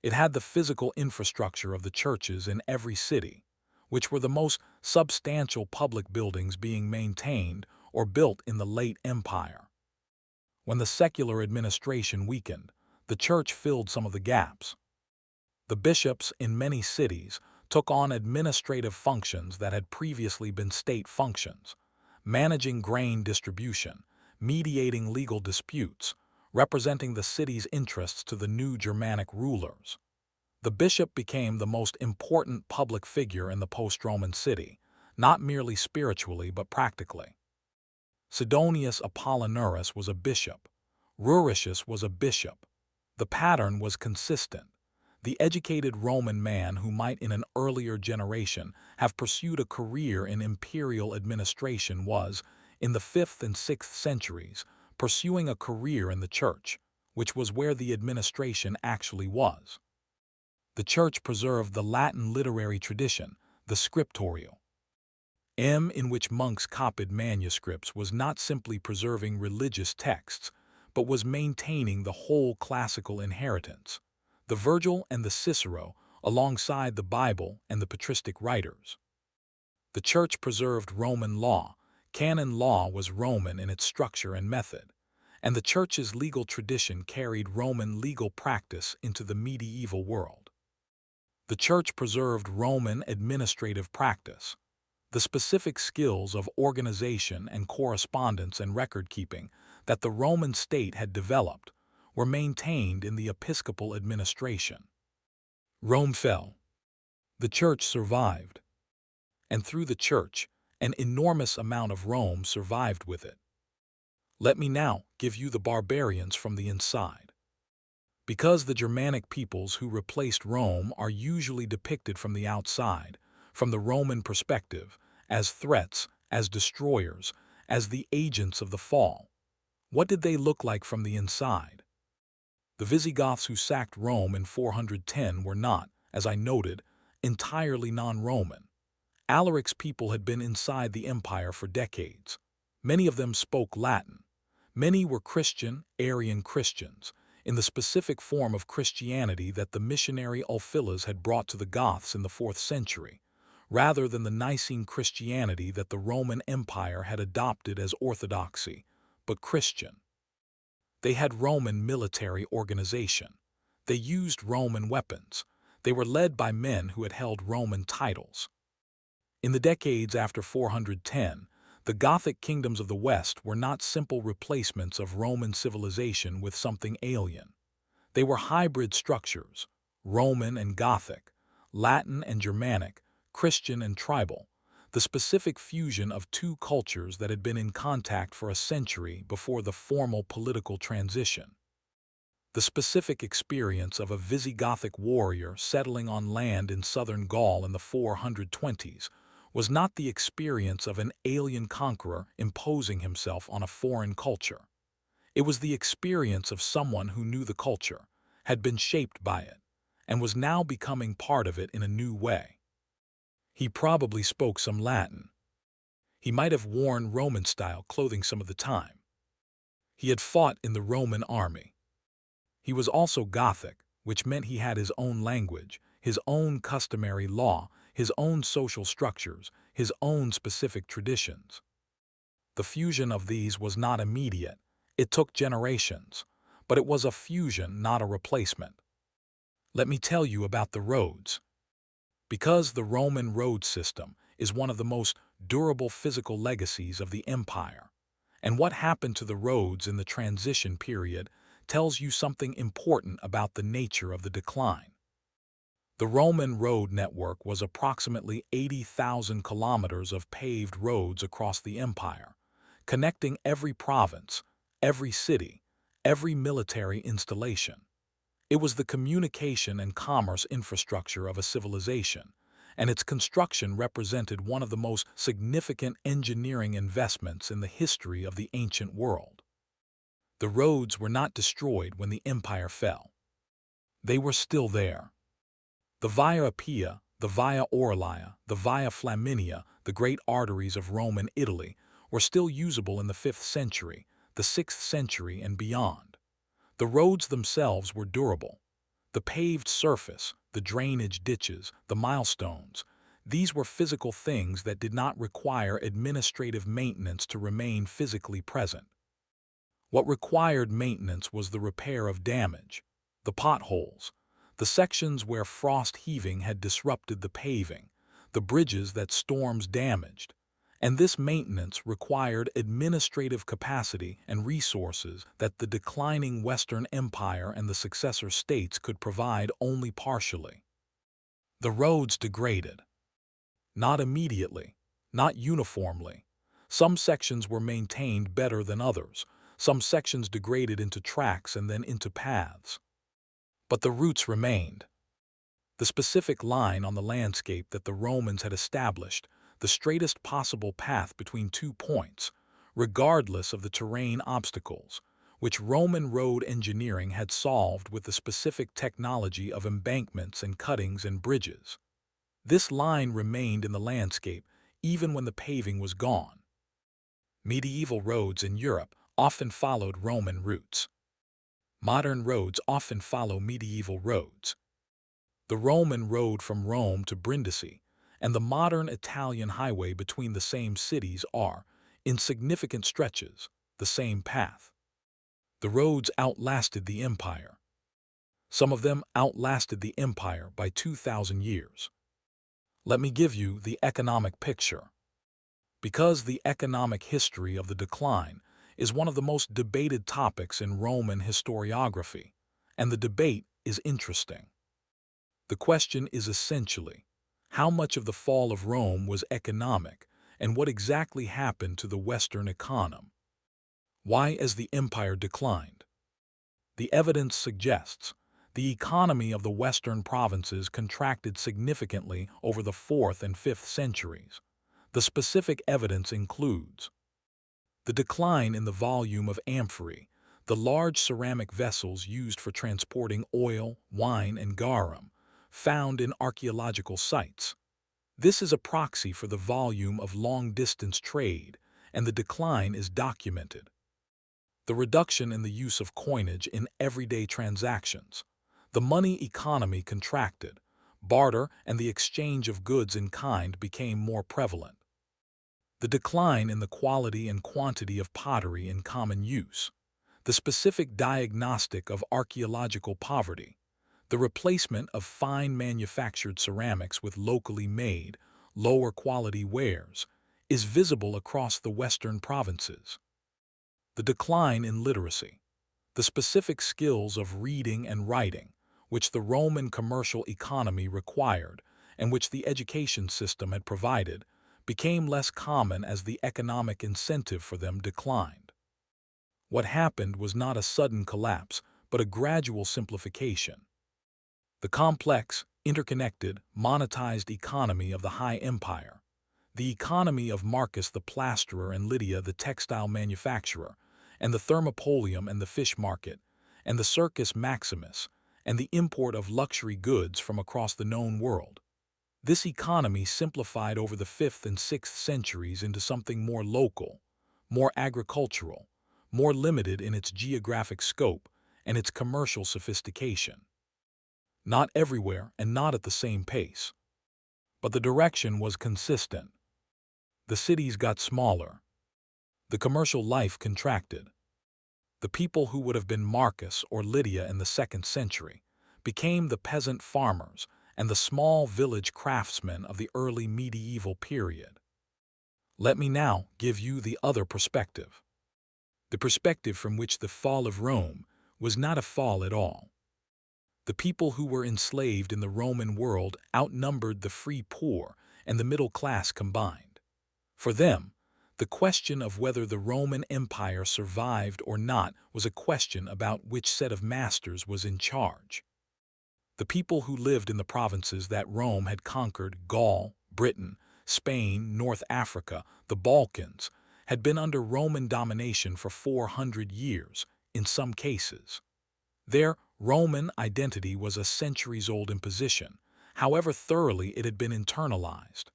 It had the physical infrastructure of the churches in every city, which were the most substantial public buildings being maintained or built in the late empire. When the secular administration weakened, the church filled some of the gaps. The bishops in many cities took on administrative functions that had previously been state functions, managing grain distribution, mediating legal disputes, representing the city's interests to the new Germanic rulers. The bishop became the most important public figure in the post-Roman city, not merely spiritually but practically. Sidonius Apollinaris was a bishop. Ruricius was a bishop. The pattern was consistent. The educated Roman man who might in an earlier generation have pursued a career in imperial administration was, in the 5th and 6th centuries, pursuing a career in the church, which was where the administration actually was. The church preserved the Latin literary tradition, the scriptorial, in which monks copied manuscripts, was not simply preserving religious texts, but was maintaining the whole classical inheritance, the Virgil and the Cicero, alongside the Bible and the patristic writers. The church preserved Roman law. Canon law was Roman in its structure and method, and the church's legal tradition carried Roman legal practice into the medieval world. The church preserved Roman administrative practice. The specific skills of organization and correspondence and record-keeping that the Roman state had developed were maintained in the episcopal administration. Rome fell. The church survived. And through the church, an enormous amount of Rome survived with it. Let me now give you the barbarians from the inside. Because the Germanic peoples who replaced Rome are usually depicted from the outside, from the Roman perspective, as threats, as destroyers, as the agents of the fall. What did they look like from the inside? The Visigoths who sacked Rome in 410 were not, as I noted, entirely non-Roman. Alaric's people had been inside the empire for decades. Many of them spoke Latin. Many were Christian, Arian Christians, in the specific form of Christianity that the missionary Ulfilas had brought to the Goths in the 4th century, rather than the Nicene Christianity that the Roman Empire had adopted as orthodoxy, but Christian. They had Roman military organization. They used Roman weapons. They were led by men who had held Roman titles. In the decades after 410, the Gothic kingdoms of the West were not simple replacements of Roman civilization with something alien. They were hybrid structures, Roman and Gothic, Latin and Germanic, Christian and tribal, the specific fusion of two cultures that had been in contact for a century before the formal political transition. The specific experience of a Visigothic warrior settling on land in southern Gaul in the 420s was not the experience of an alien conqueror imposing himself on a foreign culture. It was the experience of someone who knew the culture, had been shaped by it, and was now becoming part of it in a new way. He probably spoke some Latin. He might have worn Roman-style clothing some of the time. He had fought in the Roman army. He was also Gothic, which meant he had his own language, his own customary law, his own social structures, his own specific traditions. The fusion of these was not immediate. It took generations, but it was a fusion, not a replacement. Let me tell you about the roads. Because the Roman road system is one of the most durable physical legacies of the empire, and what happened to the roads in the transition period tells you something important about the nature of the decline. The Roman road network was approximately 80,000 kilometers of paved roads across the empire, connecting every province, every city, every military installation. It was the communication and commerce infrastructure of a civilization, and its construction represented one of the most significant engineering investments in the history of the ancient world. The roads were not destroyed when the empire fell. They were still there. The Via Appia, the Via Aurelia, the Via Flaminia, the great arteries of Roman Italy, were still usable in the 5th century, the 6th century, and beyond. The roads themselves were durable. The paved surface, the drainage ditches, the milestones, these were physical things that did not require administrative maintenance to remain physically present. What required maintenance was the repair of damage, the potholes, the sections where frost heaving had disrupted the paving, the bridges that storms damaged, and this maintenance required administrative capacity and resources that the declining Western Empire and the successor states could provide only partially. The roads degraded. Not immediately, not uniformly. Some sections were maintained better than others. Some sections degraded into tracks and then into paths. But the roots remained. The specific line on the landscape that the Romans had established, the straightest possible path between 2 points, regardless of the terrain obstacles, which Roman road engineering had solved with the specific technology of embankments and cuttings and bridges. This line remained in the landscape even when the paving was gone. Medieval roads in Europe often followed Roman routes. Modern roads often follow medieval roads. The Roman road from Rome to Brindisi and the modern Italian highway between the same cities are, in significant stretches, the same path. The roads outlasted the empire. Some of them outlasted the empire by 2,000 years. Let me give you the economic picture. Because the economic history of the decline is one of the most debated topics in Roman historiography, and the debate is interesting. The question is essentially, how much of the fall of Rome was economic, and what exactly happened to the Western economy? Why, as the empire declined? The evidence suggests the economy of the Western provinces contracted significantly over the 4th and 5th centuries. The specific evidence includes the decline in the volume of amphorae, the large ceramic vessels used for transporting oil, wine, and garum, found in archaeological sites. This is a proxy for the volume of long-distance trade, and the decline is documented. The reduction in the use of coinage in everyday transactions. The money economy contracted. Barter and the exchange of goods in kind became more prevalent. The decline in the quality and quantity of pottery in common use. The specific diagnostic of archaeological poverty. The replacement of fine manufactured ceramics with locally made, lower quality wares is visible across the Western provinces. The decline in literacy. The specific skills of reading and writing, which the Roman commercial economy required and which the education system had provided, became less common as the economic incentive for them declined. What happened was not a sudden collapse, but a gradual simplification. The complex, interconnected, monetized economy of the High Empire, the economy of Marcus the plasterer and Lydia the textile manufacturer, and the Thermopolium and the fish market, and the Circus Maximus, and the import of luxury goods from across the known world. This economy simplified over the 5th and 6th centuries into something more local, more agricultural, more limited in its geographic scope and its commercial sophistication. Not everywhere and not at the same pace. But the direction was consistent. The cities got smaller. The commercial life contracted. The people who would have been Marcus or Lydia in the 2nd century became the peasant farmers and the small village craftsmen of the early medieval period. Let me now give you the other perspective. The perspective from which the fall of Rome was not a fall at all. The people who were enslaved in the Roman world outnumbered the free poor and the middle class combined. For them, the question of whether the Roman Empire survived or not was a question about which set of masters was in charge. The people who lived in the provinces that Rome had conquered, Gaul, Britain, Spain, North Africa, the Balkans, had been under Roman domination for 400 years, in some cases. Their Roman identity was a centuries-old imposition, however thoroughly it had been internalized.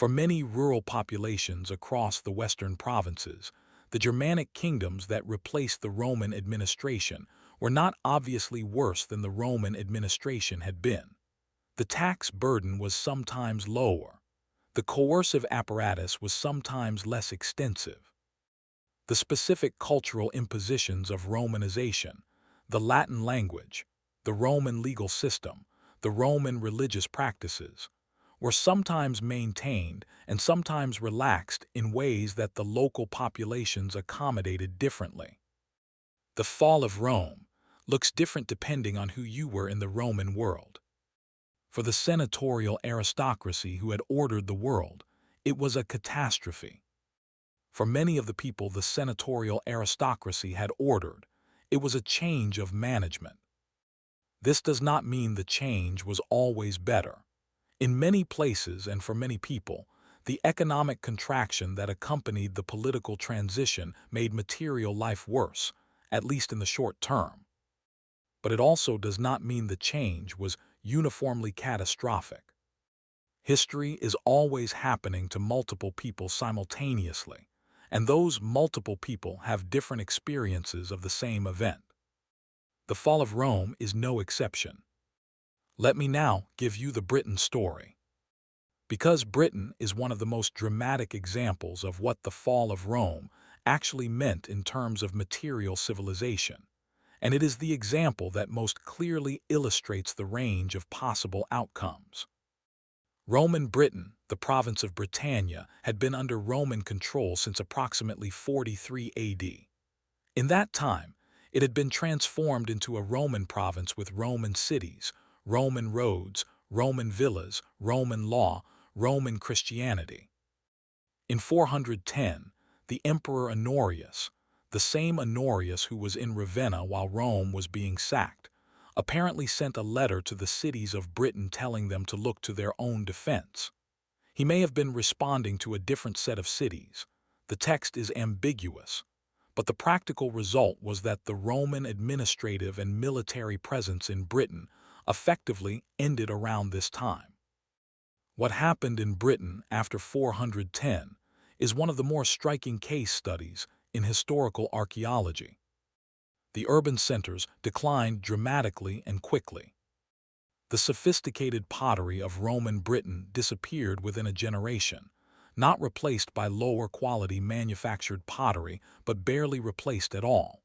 For many rural populations across the western provinces, the Germanic kingdoms that replaced the Roman administration were not obviously worse than the Roman administration had been. The tax burden was sometimes lower. The coercive apparatus was sometimes less extensive. The specific cultural impositions of Romanization, the Latin language, the Roman legal system, the Roman religious practices, were sometimes maintained and sometimes relaxed in ways that the local populations accommodated differently. The fall of Rome looks different depending on who you were in the Roman world. For the senatorial aristocracy who had ordered the world, it was a catastrophe. For many of the people the senatorial aristocracy had ordered, it was a change of management. This does not mean the change was always better. In many places and for many people, the economic contraction that accompanied the political transition made material life worse, at least in the short term. But it also does not mean the change was uniformly catastrophic. History is always happening to multiple people simultaneously, and those multiple people have different experiences of the same event. The fall of Rome is no exception. Let me now give you the Britain story. Because Britain is one of the most dramatic examples of what the fall of Rome actually meant in terms of material civilization, and it is the example that most clearly illustrates the range of possible outcomes. Roman Britain, the province of Britannia, had been under Roman control since approximately 43 AD. In that time, it had been transformed into a Roman province with Roman cities, Roman roads, Roman villas, Roman law, Roman Christianity. In 410, the Emperor Honorius, the same Honorius who was in Ravenna while Rome was being sacked, apparently sent a letter to the cities of Britain telling them to look to their own defense. He may have been responding to a different set of cities. The text is ambiguous, but the practical result was that the Roman administrative and military presence in Britain effectively ended around this time. What happened in Britain after 410 is one of the more striking case studies in historical archaeology. The urban centers declined dramatically and quickly. The sophisticated pottery of Roman Britain disappeared within a generation, not replaced by lower-quality manufactured pottery, but barely replaced at all.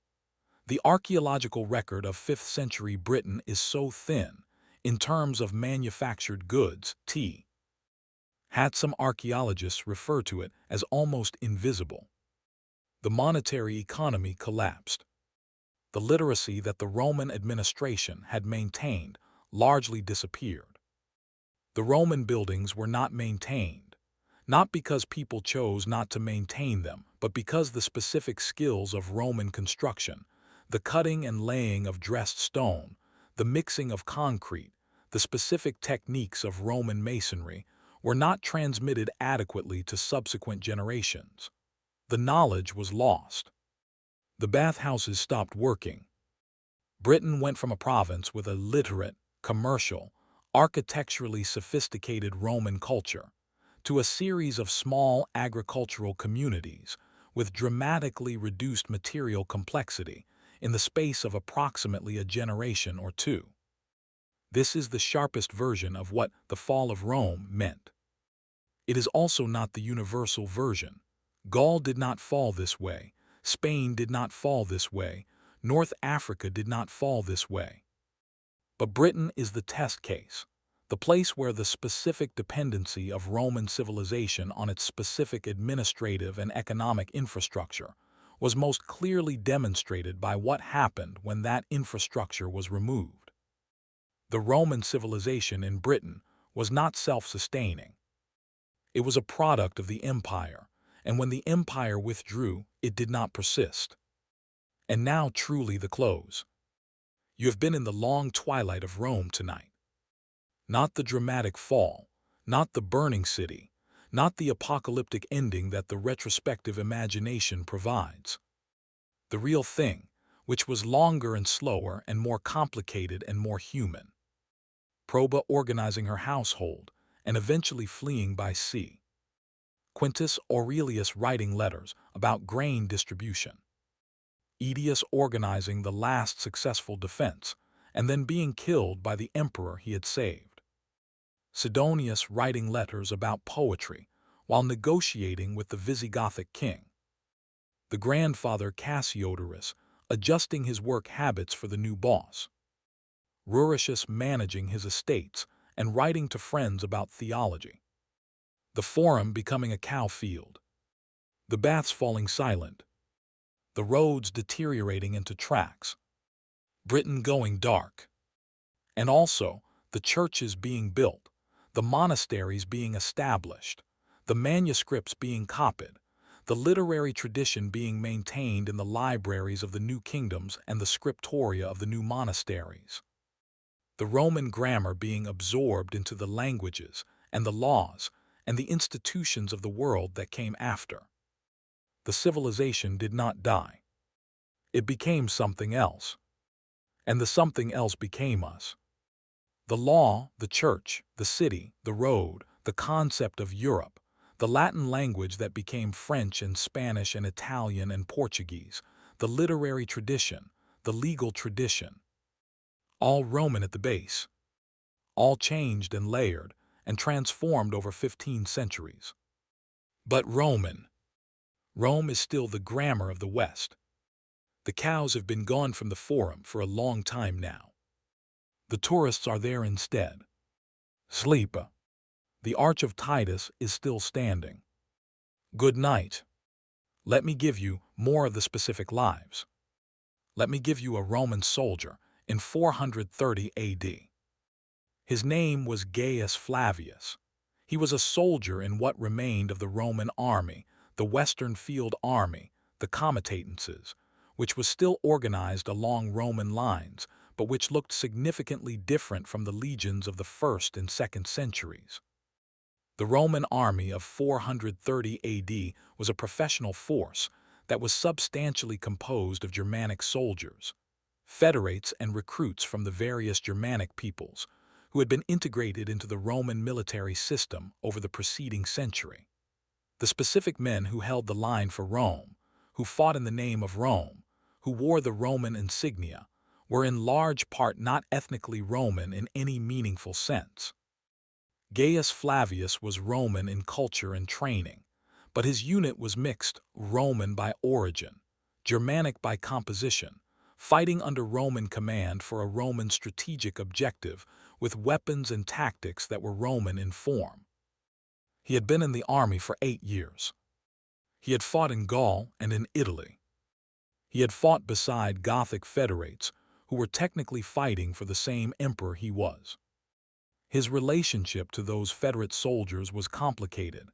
The archaeological record of 5th century Britain is so thin, in terms of manufactured goods, some archaeologists refer to it as almost invisible. The monetary economy collapsed. The literacy that the Roman administration had maintained largely disappeared. The Roman buildings were not maintained, not because people chose not to maintain them, but because the specific skills of Roman construction, the cutting and laying of dressed stone, the mixing of concrete, the specific techniques of Roman masonry, were not transmitted adequately to subsequent generations. The knowledge was lost. The bathhouses stopped working. Britain went from a province with a literate, commercial, architecturally sophisticated Roman culture to a series of small agricultural communities with dramatically reduced material complexity in the space of approximately a generation or two. This is the sharpest version of what the fall of Rome meant. It is also not the universal version. Gaul did not fall this way, Spain did not fall this way, North Africa did not fall this way. But Britain is the test case, the place where the specific dependency of Roman civilization on its specific administrative and economic infrastructure was most clearly demonstrated by what happened when that infrastructure was removed. The Roman civilization in Britain was not self-sustaining. It was a product of the empire, and when the empire withdrew, it did not persist. And now truly the close. You have been in the long twilight of Rome tonight. Not the dramatic fall, not the burning city, not the apocalyptic ending that the retrospective imagination provides. The real thing, which was longer and slower and more complicated and more human. Proba organizing her household and eventually fleeing by sea. Quintus Aurelius writing letters about grain distribution, Aetius organizing the last successful defense, and then being killed by the emperor he had saved, Sidonius writing letters about poetry while negotiating with the Visigothic king, the grandfather Cassiodorus adjusting his work habits for the new boss, Ruricius managing his estates and writing to friends about theology, the forum becoming a cow field, the baths falling silent, the roads deteriorating into tracks, Britain going dark, and also the churches being built, the monasteries being established, the manuscripts being copied, the literary tradition being maintained in the libraries of the new kingdoms and the scriptoria of the new monasteries, the Roman grammar being absorbed into the languages and the laws and the institutions of the world that came after. The civilization did not die. It became something else. And the something else became us. The law, the church, the city, the road, the concept of Europe, the Latin language that became French and Spanish and Italian and Portuguese, the literary tradition, the legal tradition, all Roman at the base, all changed and layered and transformed over 15 centuries. But Roman. Rome is still the grammar of the West. The cows have been gone from the forum for a long time now. The tourists are there instead. Sleep. The Arch of Titus is still standing. Good night. Let me give you more of the specific lives. Let me give you a Roman soldier in 430 AD. His name was Gaius Flavius. He was a soldier in what remained of the Roman army, the Western Field Army, the comitatenses, which was still organized along Roman lines, but which looked significantly different from the legions of the 1st and 2nd centuries. The Roman army of 430 AD was a professional force that was substantially composed of Germanic soldiers, federates and recruits from the various Germanic peoples, who had been integrated into the Roman military system over the preceding century. The specific men who held the line for Rome, who fought in the name of Rome, who wore the Roman insignia, were in large part not ethnically Roman in any meaningful sense. Gaius Flavius was Roman in culture and training, but his unit was mixed Roman by origin, Germanic by composition, fighting under Roman command for a Roman strategic objective with weapons and tactics that were Roman in form. He had been in the army for 8 years. He had fought in Gaul and in Italy. He had fought beside Gothic federates who were technically fighting for the same emperor he was. His relationship to those federate soldiers was complicated,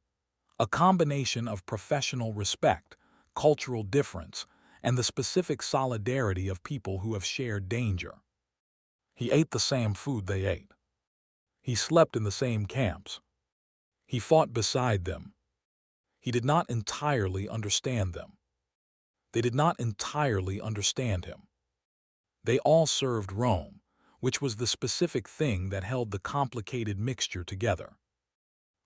a combination of professional respect, cultural difference, and the specific solidarity of people who have shared danger. He ate the same food they ate. He slept in the same camps. He fought beside them. He did not entirely understand them. They did not entirely understand him. They all served Rome, which was the specific thing that held the complicated mixture together.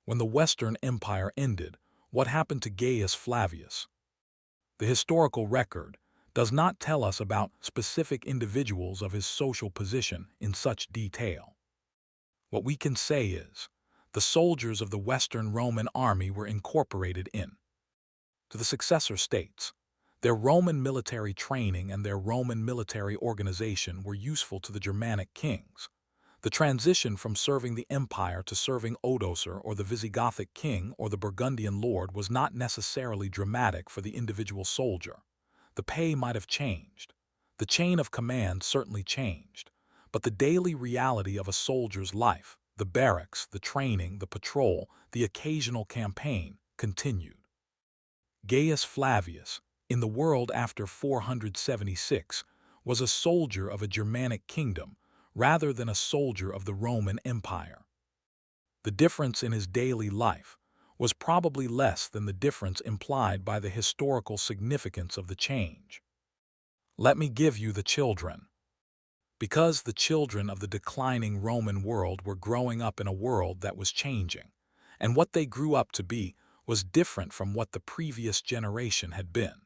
When the Western Empire ended, what happened to Gaius Flavius? The historical record does not tell us about specific individuals of his social position in such detail. What we can say is, the soldiers of the Western Roman army were incorporated to the successor states. Their Roman military training and their Roman military organization were useful to the Germanic kings. The transition from serving the empire to serving Odoacer or the Visigothic king or the Burgundian lord was not necessarily dramatic for the individual soldier. The pay might have changed. The chain of command certainly changed. But the daily reality of a soldier's life, the barracks, the training, the patrol, the occasional campaign, continued. Gaius Flavius, in the world after 476, was a soldier of a Germanic kingdom rather than a soldier of the Roman Empire. The difference in his daily life was probably less than the difference implied by the historical significance of the change. Let me give you the children. Because the children of the declining Roman world were growing up in a world that was changing, and what they grew up to be was different from what the previous generation had been.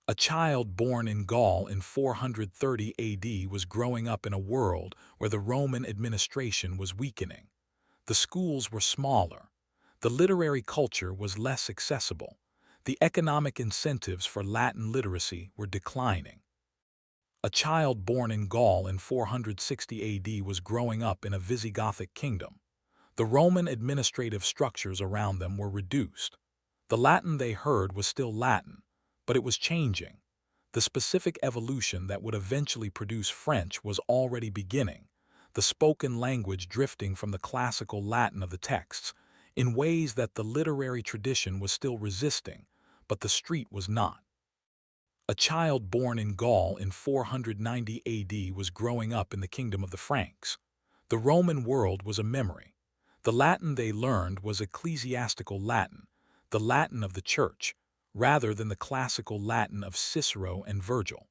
A child born in Gaul in 430 AD was growing up in a world where the Roman administration was weakening. The schools were smaller. The literary culture was less accessible. The economic incentives for Latin literacy were declining. A child born in Gaul in 460 AD was growing up in a Visigothic kingdom. The Roman administrative structures around them were reduced. The Latin they heard was still Latin, but it was changing. The specific evolution that would eventually produce French was already beginning, the spoken language drifting from the classical Latin of the texts, in ways that the literary tradition was still resisting, but the street was not. A child born in Gaul in 490 AD was growing up in the kingdom of the Franks. The Roman world was a memory. The Latin they learned was ecclesiastical Latin, the Latin of the church, rather than the classical Latin of Cicero and Virgil.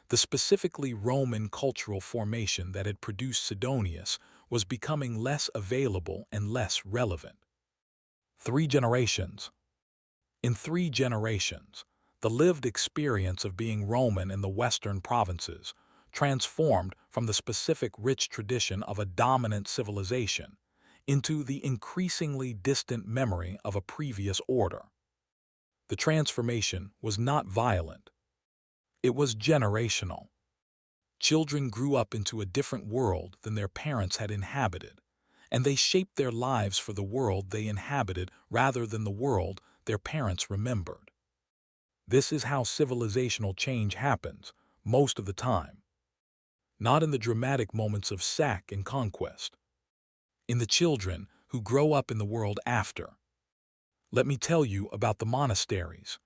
The specifically Roman cultural formation that had produced Sidonius was becoming less available and less relevant. 3 generations. In 3 generations, the lived experience of being Roman in the Western provinces transformed from the specific rich tradition of a dominant civilization into the increasingly distant memory of a previous order. The transformation was not violent. It was generational. Children grew up into a different world than their parents had inhabited, and they shaped their lives for the world they inhabited rather than the world their parents remembered. This is how civilizational change happens most of the time. Not in the dramatic moments of sack and conquest. In the children who grow up in the world after. Let me tell you about the monasteries.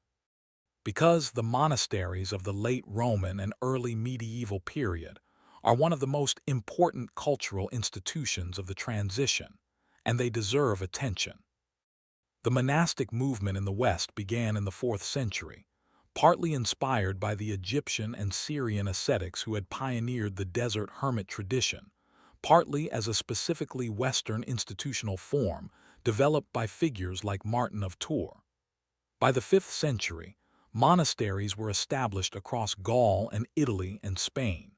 Because the monasteries of the late Roman and early medieval period are one of the most important cultural institutions of the transition, and they deserve attention. The monastic movement in the West began in the 4th century, partly inspired by the Egyptian and Syrian ascetics who had pioneered the desert hermit tradition, partly as a specifically Western institutional form developed by figures like Martin of Tours. By the 5th century, monasteries were established across Gaul and Italy and Spain.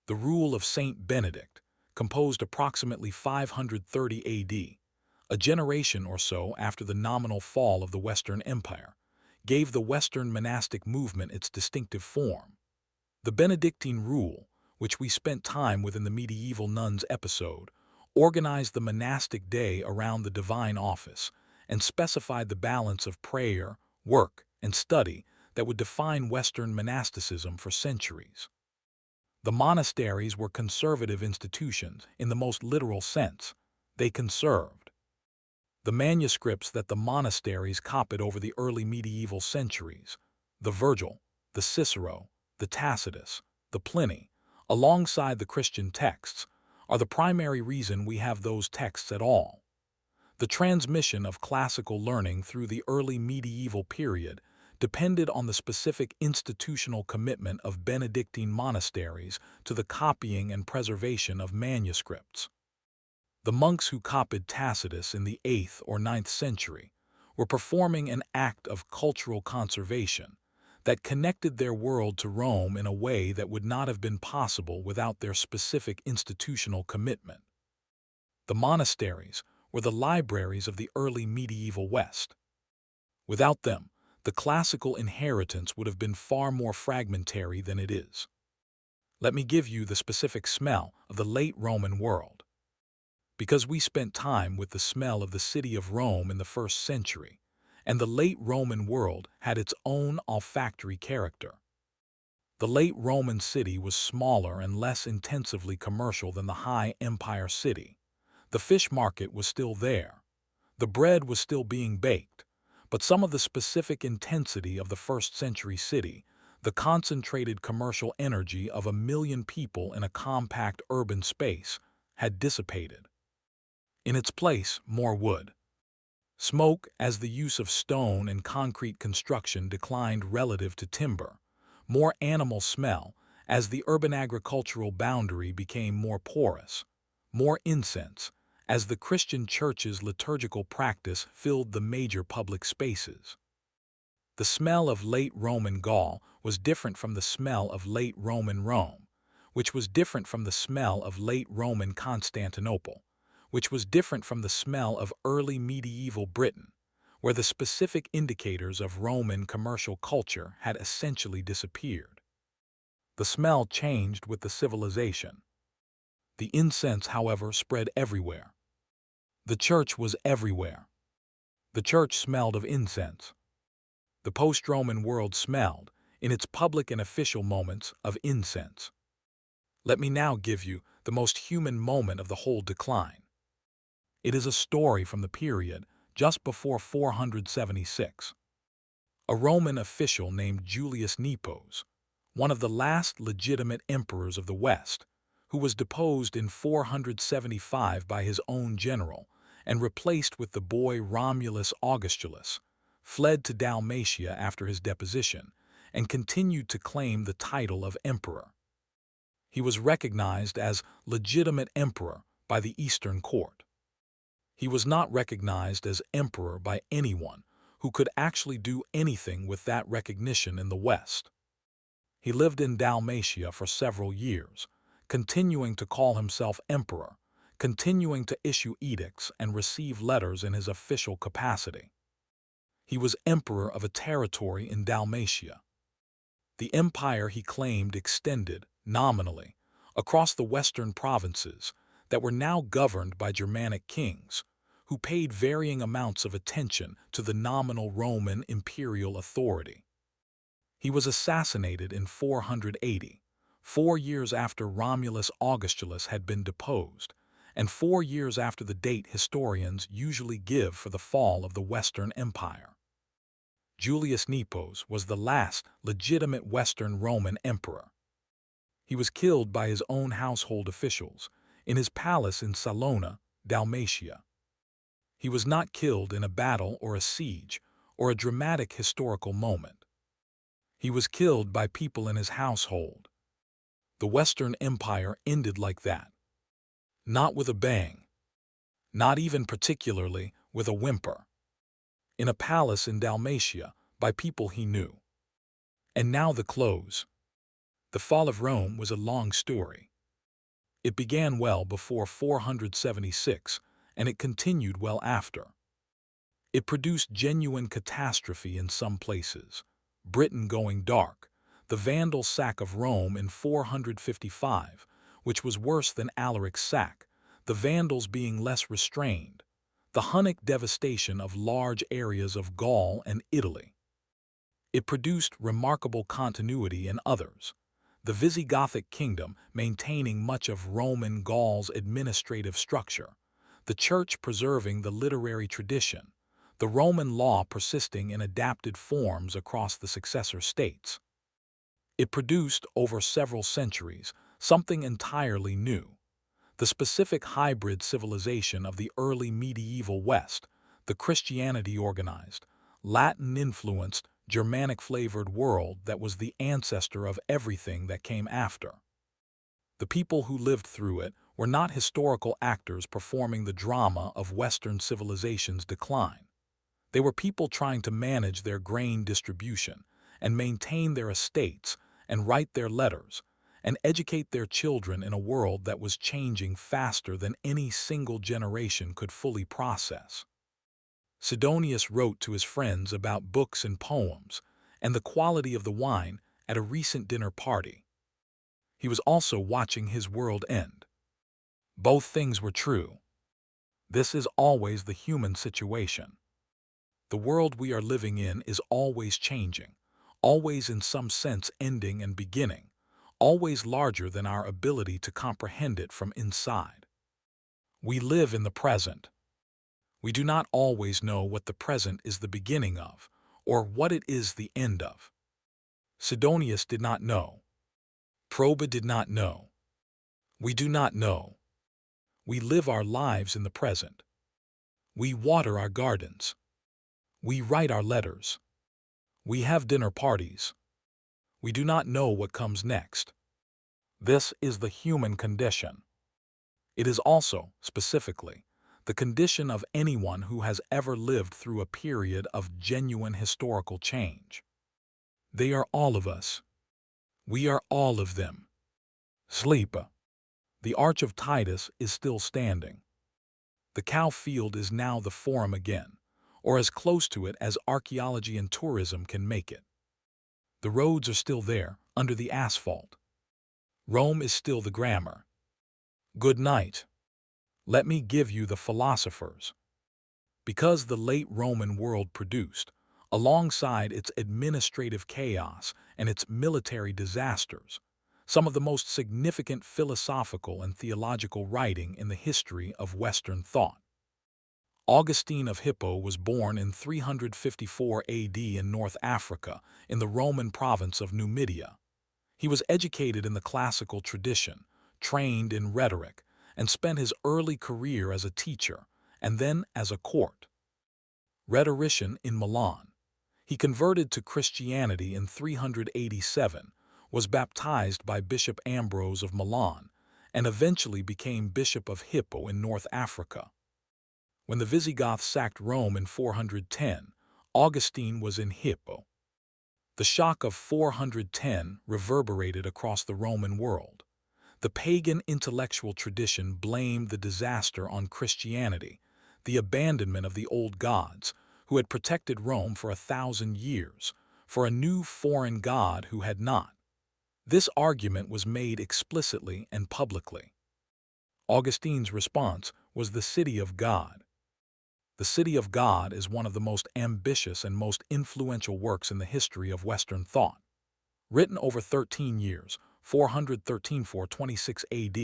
The rule of Saint Benedict, composed approximately 530 AD, a generation or so after the nominal fall of the Western Empire, gave the Western monastic movement its distinctive form. The Benedictine rule, which we spent time with in the medieval nuns episode, organized the monastic day around the divine office and specified the balance of prayer, work, and study that would define Western monasticism for centuries. The monasteries were conservative institutions in the most literal sense. They conserved. The manuscripts that the monasteries copied over the early medieval centuries, the Virgil, the Cicero, the Tacitus, the Pliny, alongside the Christian texts, are the primary reason we have those texts at all. The transmission of classical learning through the early medieval period depended on the specific institutional commitment of Benedictine monasteries to the copying and preservation of manuscripts. The monks who copied Tacitus in the 8th or 9th century were performing an act of cultural conservation that connected their world to Rome in a way that would not have been possible without their specific institutional commitment. The monasteries were the libraries of the early medieval West. Without them, the classical inheritance would have been far more fragmentary than it is. Let me give you the specific smell of the late Roman world. Because we spent time with the smell of the city of Rome in the 1st century, and the late Roman world had its own olfactory character. The late Roman city was smaller and less intensively commercial than the high empire city. The fish market was still there. The bread was still being baked, but some of the specific intensity of the 1st century city, the concentrated commercial energy of 1 million people in a compact urban space, had dissipated. In its place, more wood. Smoke, as the use of stone and concrete construction declined relative to timber. More animal smell, as the urban agricultural boundary became more porous. More incense, as the Christian Church's liturgical practice filled the major public spaces. The smell of late Roman Gaul was different from the smell of late Roman Rome, which was different from the smell of late Roman Constantinople, which was different from the smell of early medieval Britain, where the specific indicators of Roman commercial culture had essentially disappeared. The smell changed with the civilization. The incense, however, spread everywhere. The church was everywhere. The church smelled of incense. The post-Roman world smelled, in its public and official moments, of incense. Let me now give you the most human moment of the whole decline. It is a story from the period just before 476. A Roman official named Julius Nepos, one of the last legitimate emperors of the West, who was deposed in 475 by his own general and replaced with the boy Romulus Augustulus, fled to Dalmatia after his deposition and continued to claim the title of emperor. He was recognized as legitimate emperor by the Eastern court. He was not recognized as emperor by anyone who could actually do anything with that recognition in the West. He lived in Dalmatia for several years, continuing to call himself emperor, continuing to issue edicts and receive letters in his official capacity. He was emperor of a territory in Dalmatia. The empire he claimed extended, nominally, across the western provinces that were now governed by Germanic kings, who paid varying amounts of attention to the nominal Roman imperial authority. He was assassinated in 480, 4 years after Romulus Augustulus had been deposed, and 4 years after the date historians usually give for the fall of the Western Empire. Julius Nepos was the last legitimate Western Roman emperor. He was killed by his own household officials in his palace in Salona, Dalmatia. He was not killed in a battle or a siege or a dramatic historical moment. He was killed by people in his household. The Western Empire ended like that. Not with a bang. Not even particularly with a whimper. In a palace in Dalmatia by people he knew. And now the close. The fall of Rome was a long story. It began well before 476, and it continued well after. It produced genuine catastrophe in some places, Britain going dark, the Vandal sack of Rome in 455, which was worse than Alaric's sack, the Vandals being less restrained, the Hunnic devastation of large areas of Gaul and Italy. It produced remarkable continuity in others, the Visigothic kingdom maintaining much of Roman Gaul's administrative structure, the church preserving the literary tradition, the Roman law persisting in adapted forms across the successor states. It produced, over several centuries, something entirely new, the specific hybrid civilization of the early medieval West, the Christianity-organized, Latin-influenced, Germanic-flavored world that was the ancestor of everything that came after. The people who lived through it were not historical actors performing the drama of Western civilization's decline. They were people trying to manage their grain distribution and maintain their estates and write their letters and educate their children in a world that was changing faster than any single generation could fully process. Sidonius wrote to his friends about books and poems and the quality of the wine at a recent dinner party. He was also watching his world end. Both things were true. This is always the human situation. The world we are living in is always changing, always in some sense ending and beginning, always larger than our ability to comprehend it from inside. We live in the present. We do not always know what the present is the beginning of, or what it is the end of. Sidonius did not know. Proba did not know. We do not know. We live our lives in the present. We water our gardens. We write our letters. We have dinner parties. We do not know what comes next. This is the human condition. It is also, specifically, the condition of anyone who has ever lived through a period of genuine historical change. They are all of us. We are all of them. Sleep. The Arch of Titus is still standing. The cow field is now the Forum again, or as close to it as archaeology and tourism can make it. The roads are still there, under the asphalt. Rome is still the grammar. Good night. Let me give you the philosophers. Because the late Roman world produced, alongside its administrative chaos and its military disasters, some of the most significant philosophical and theological writing in the history of Western thought. Augustine of Hippo was born in 354 AD in North Africa, in the Roman province of Numidia. He was educated in the classical tradition, trained in rhetoric, and spent his early career as a teacher, and then as a court rhetorician in Milan. He converted to Christianity in 387, was baptized by Bishop Ambrose of Milan, and eventually became Bishop of Hippo in North Africa. When the Visigoths sacked Rome in 410, Augustine was in Hippo. The shock of 410 reverberated across the Roman world. The pagan intellectual tradition blamed the disaster on Christianity, the abandonment of the old gods, who had protected Rome for 1,000 years, for a new foreign god who had not. This argument was made explicitly and publicly. Augustine's response was the City of God. The City of God is one of the most ambitious and most influential works in the history of Western thought. Written over 13 years, 413–426 AD,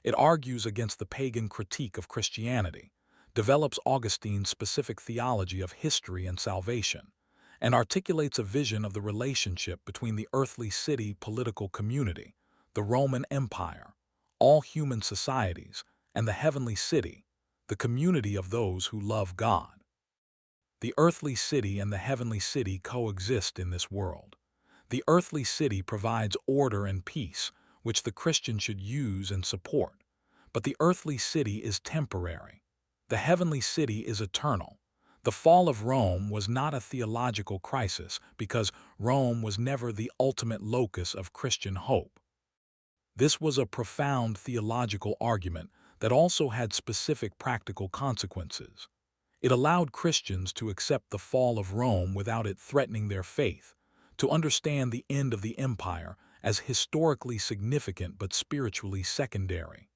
it argues against the pagan critique of Christianity, develops Augustine's specific theology of history and salvation, and articulates a vision of the relationship between the earthly city political community, the Roman Empire, all human societies, and the heavenly city, the community of those who love God. The earthly city and the heavenly city coexist in this world. The earthly city provides order and peace, which the Christian should use and support. But the earthly city is temporary. The heavenly city is eternal. The fall of Rome was not a theological crisis because Rome was never the ultimate locus of Christian hope. This was a profound theological argument that also had specific practical consequences. It allowed Christians to accept the fall of Rome without it threatening their faith, to understand the end of the empire as historically significant but spiritually secondary.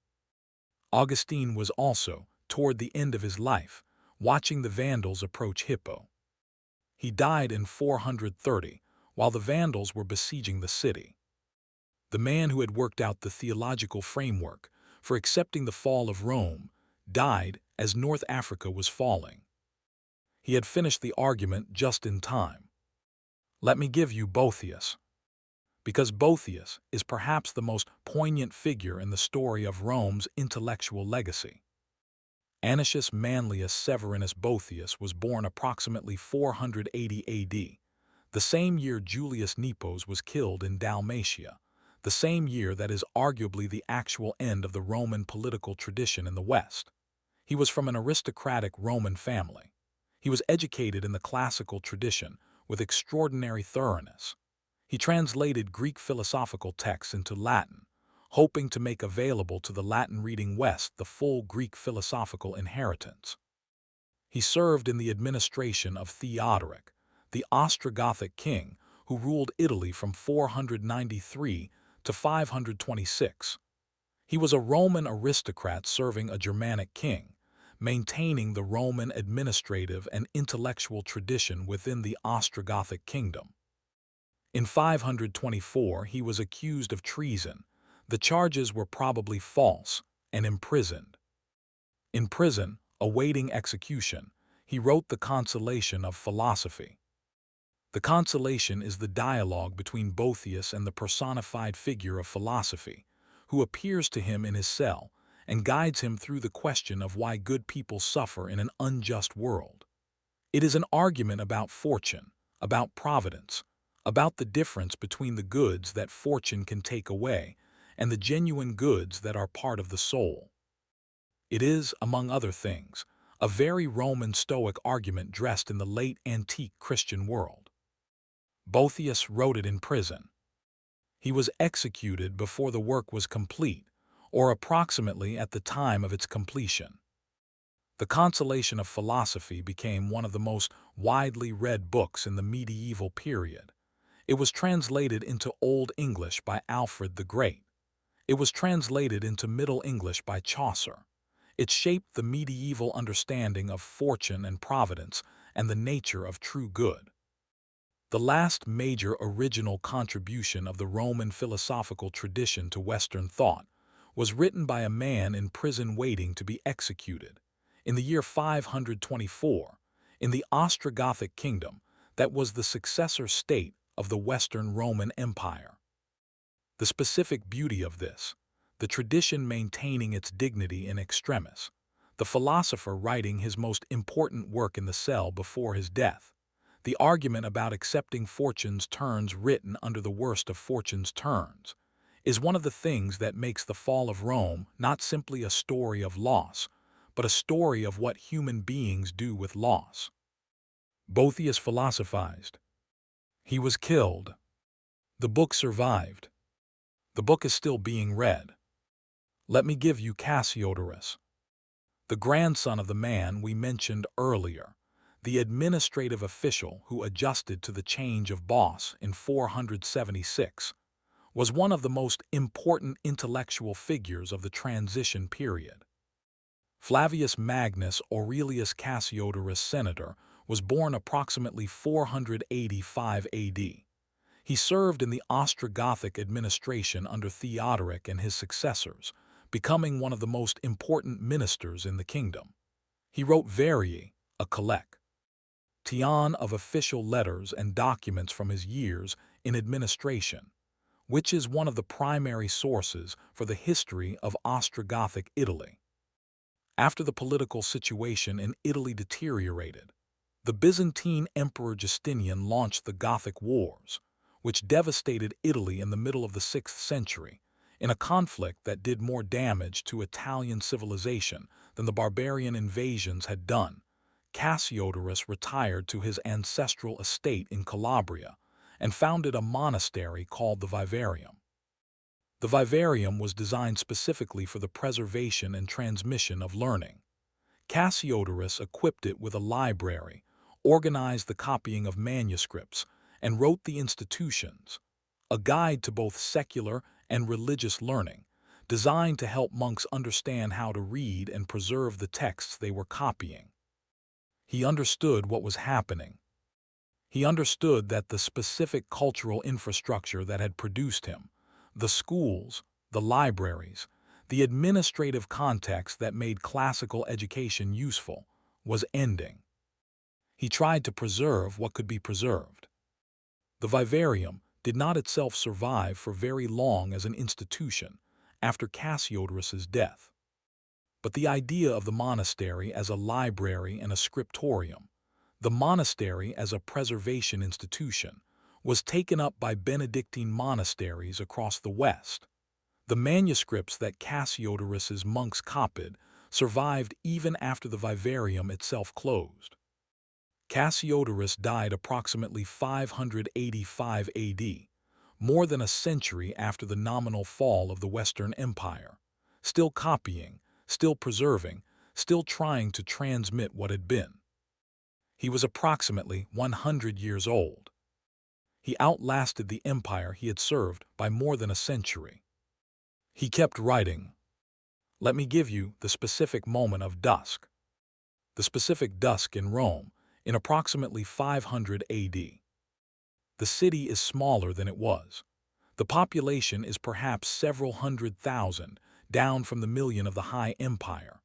Augustine was also, toward the end of his life, watching the Vandals approach Hippo. He died in 430, while the Vandals were besieging the city. The man who had worked out the theological framework for accepting the fall of Rome died as North Africa was falling. He had finished the argument just in time. Let me give you Boethius, because Boethius is perhaps the most poignant figure in the story of Rome's intellectual legacy. Anicius Manlius Severinus Boethius was born approximately 480 AD, the same year Julius Nepos was killed in Dalmatia, the same year that is arguably the actual end of the Roman political tradition in the West. He was from an aristocratic Roman family. He was educated in the classical tradition with extraordinary thoroughness. He translated Greek philosophical texts into Latin, hoping to make available to the Latin-reading West the full Greek philosophical inheritance. He served in the administration of Theodoric, the Ostrogothic king who ruled Italy from 493 to 526. He was a Roman aristocrat serving a Germanic king, maintaining the Roman administrative and intellectual tradition within the Ostrogothic kingdom. In 524, he was accused of treason. The charges were probably false, and imprisoned. In prison, awaiting execution, he wrote the Consolation of Philosophy. The Consolation is the dialogue between Boethius and the personified figure of philosophy, who appears to him in his cell and guides him through the question of why good people suffer in an unjust world. It is an argument about fortune, about providence, about the difference between the goods that fortune can take away and the genuine goods that are part of the soul. It is, among other things, a very Roman Stoic argument dressed in the late antique Christian world. Boethius wrote it in prison. He was executed before the work was complete, or approximately at the time of its completion. The Consolation of Philosophy became one of the most widely read books in the medieval period. It was translated into Old English by Alfred the Great. It was translated into Middle English by Chaucer. It shaped the medieval understanding of fortune and providence and the nature of true good. The last major original contribution of the Roman philosophical tradition to Western thought was written by a man in prison waiting to be executed, in the year 524, in the Ostrogothic kingdom that was the successor state of the Western Roman Empire. The specific beauty of this, the tradition maintaining its dignity in extremis, the philosopher writing his most important work in the cell before his death, the argument about accepting fortune's turns written under the worst of fortune's turns, is one of the things that makes the fall of Rome not simply a story of loss, but a story of what human beings do with loss. Boethius philosophized. He was killed. The book survived. The book is still being read. Let me give you Cassiodorus, the grandson of the man we mentioned earlier, the administrative official who adjusted to the change of boss in 476, was one of the most important intellectual figures of the transition period. Flavius Magnus Aurelius Cassiodorus Senator was born approximately 485 AD. He served in the Ostrogothic administration under Theodoric and his successors, becoming one of the most important ministers in the kingdom. He wrote Varii, a collection of official letters and documents from his years in administration, which is one of the primary sources for the history of Ostrogothic Italy. After the political situation in Italy deteriorated, the Byzantine Emperor Justinian launched the Gothic Wars, which devastated Italy in the middle of the 6th century, in a conflict that did more damage to Italian civilization than the barbarian invasions had done. Cassiodorus retired to his ancestral estate in Calabria and founded a monastery called the Vivarium. The Vivarium was designed specifically for the preservation and transmission of learning. Cassiodorus equipped it with a library, organized the copying of manuscripts, and wrote the Institutions, a guide to both secular and religious learning, designed to help monks understand how to read and preserve the texts they were copying. He understood what was happening. He understood that the specific cultural infrastructure that had produced him, the schools, the libraries, the administrative context that made classical education useful, was ending. He tried to preserve what could be preserved. The Vivarium did not itself survive for very long as an institution after Cassiodorus's death. But the idea of the monastery as a library and a scriptorium, the monastery as a preservation institution, was taken up by Benedictine monasteries across the West. The manuscripts that Cassiodorus's monks copied survived even after the Vivarium itself closed. Cassiodorus died approximately 585 AD, more than a century after the nominal fall of the Western Empire, still copying, still preserving, still trying to transmit what had been. He was approximately 100 years old. He outlasted the empire he had served by more than a century. He kept writing. Let me give you the specific moment of dusk. The specific dusk in Rome, in approximately 500 AD. The city is smaller than it was. The population is perhaps several 100,000, down from the million of the High Empire.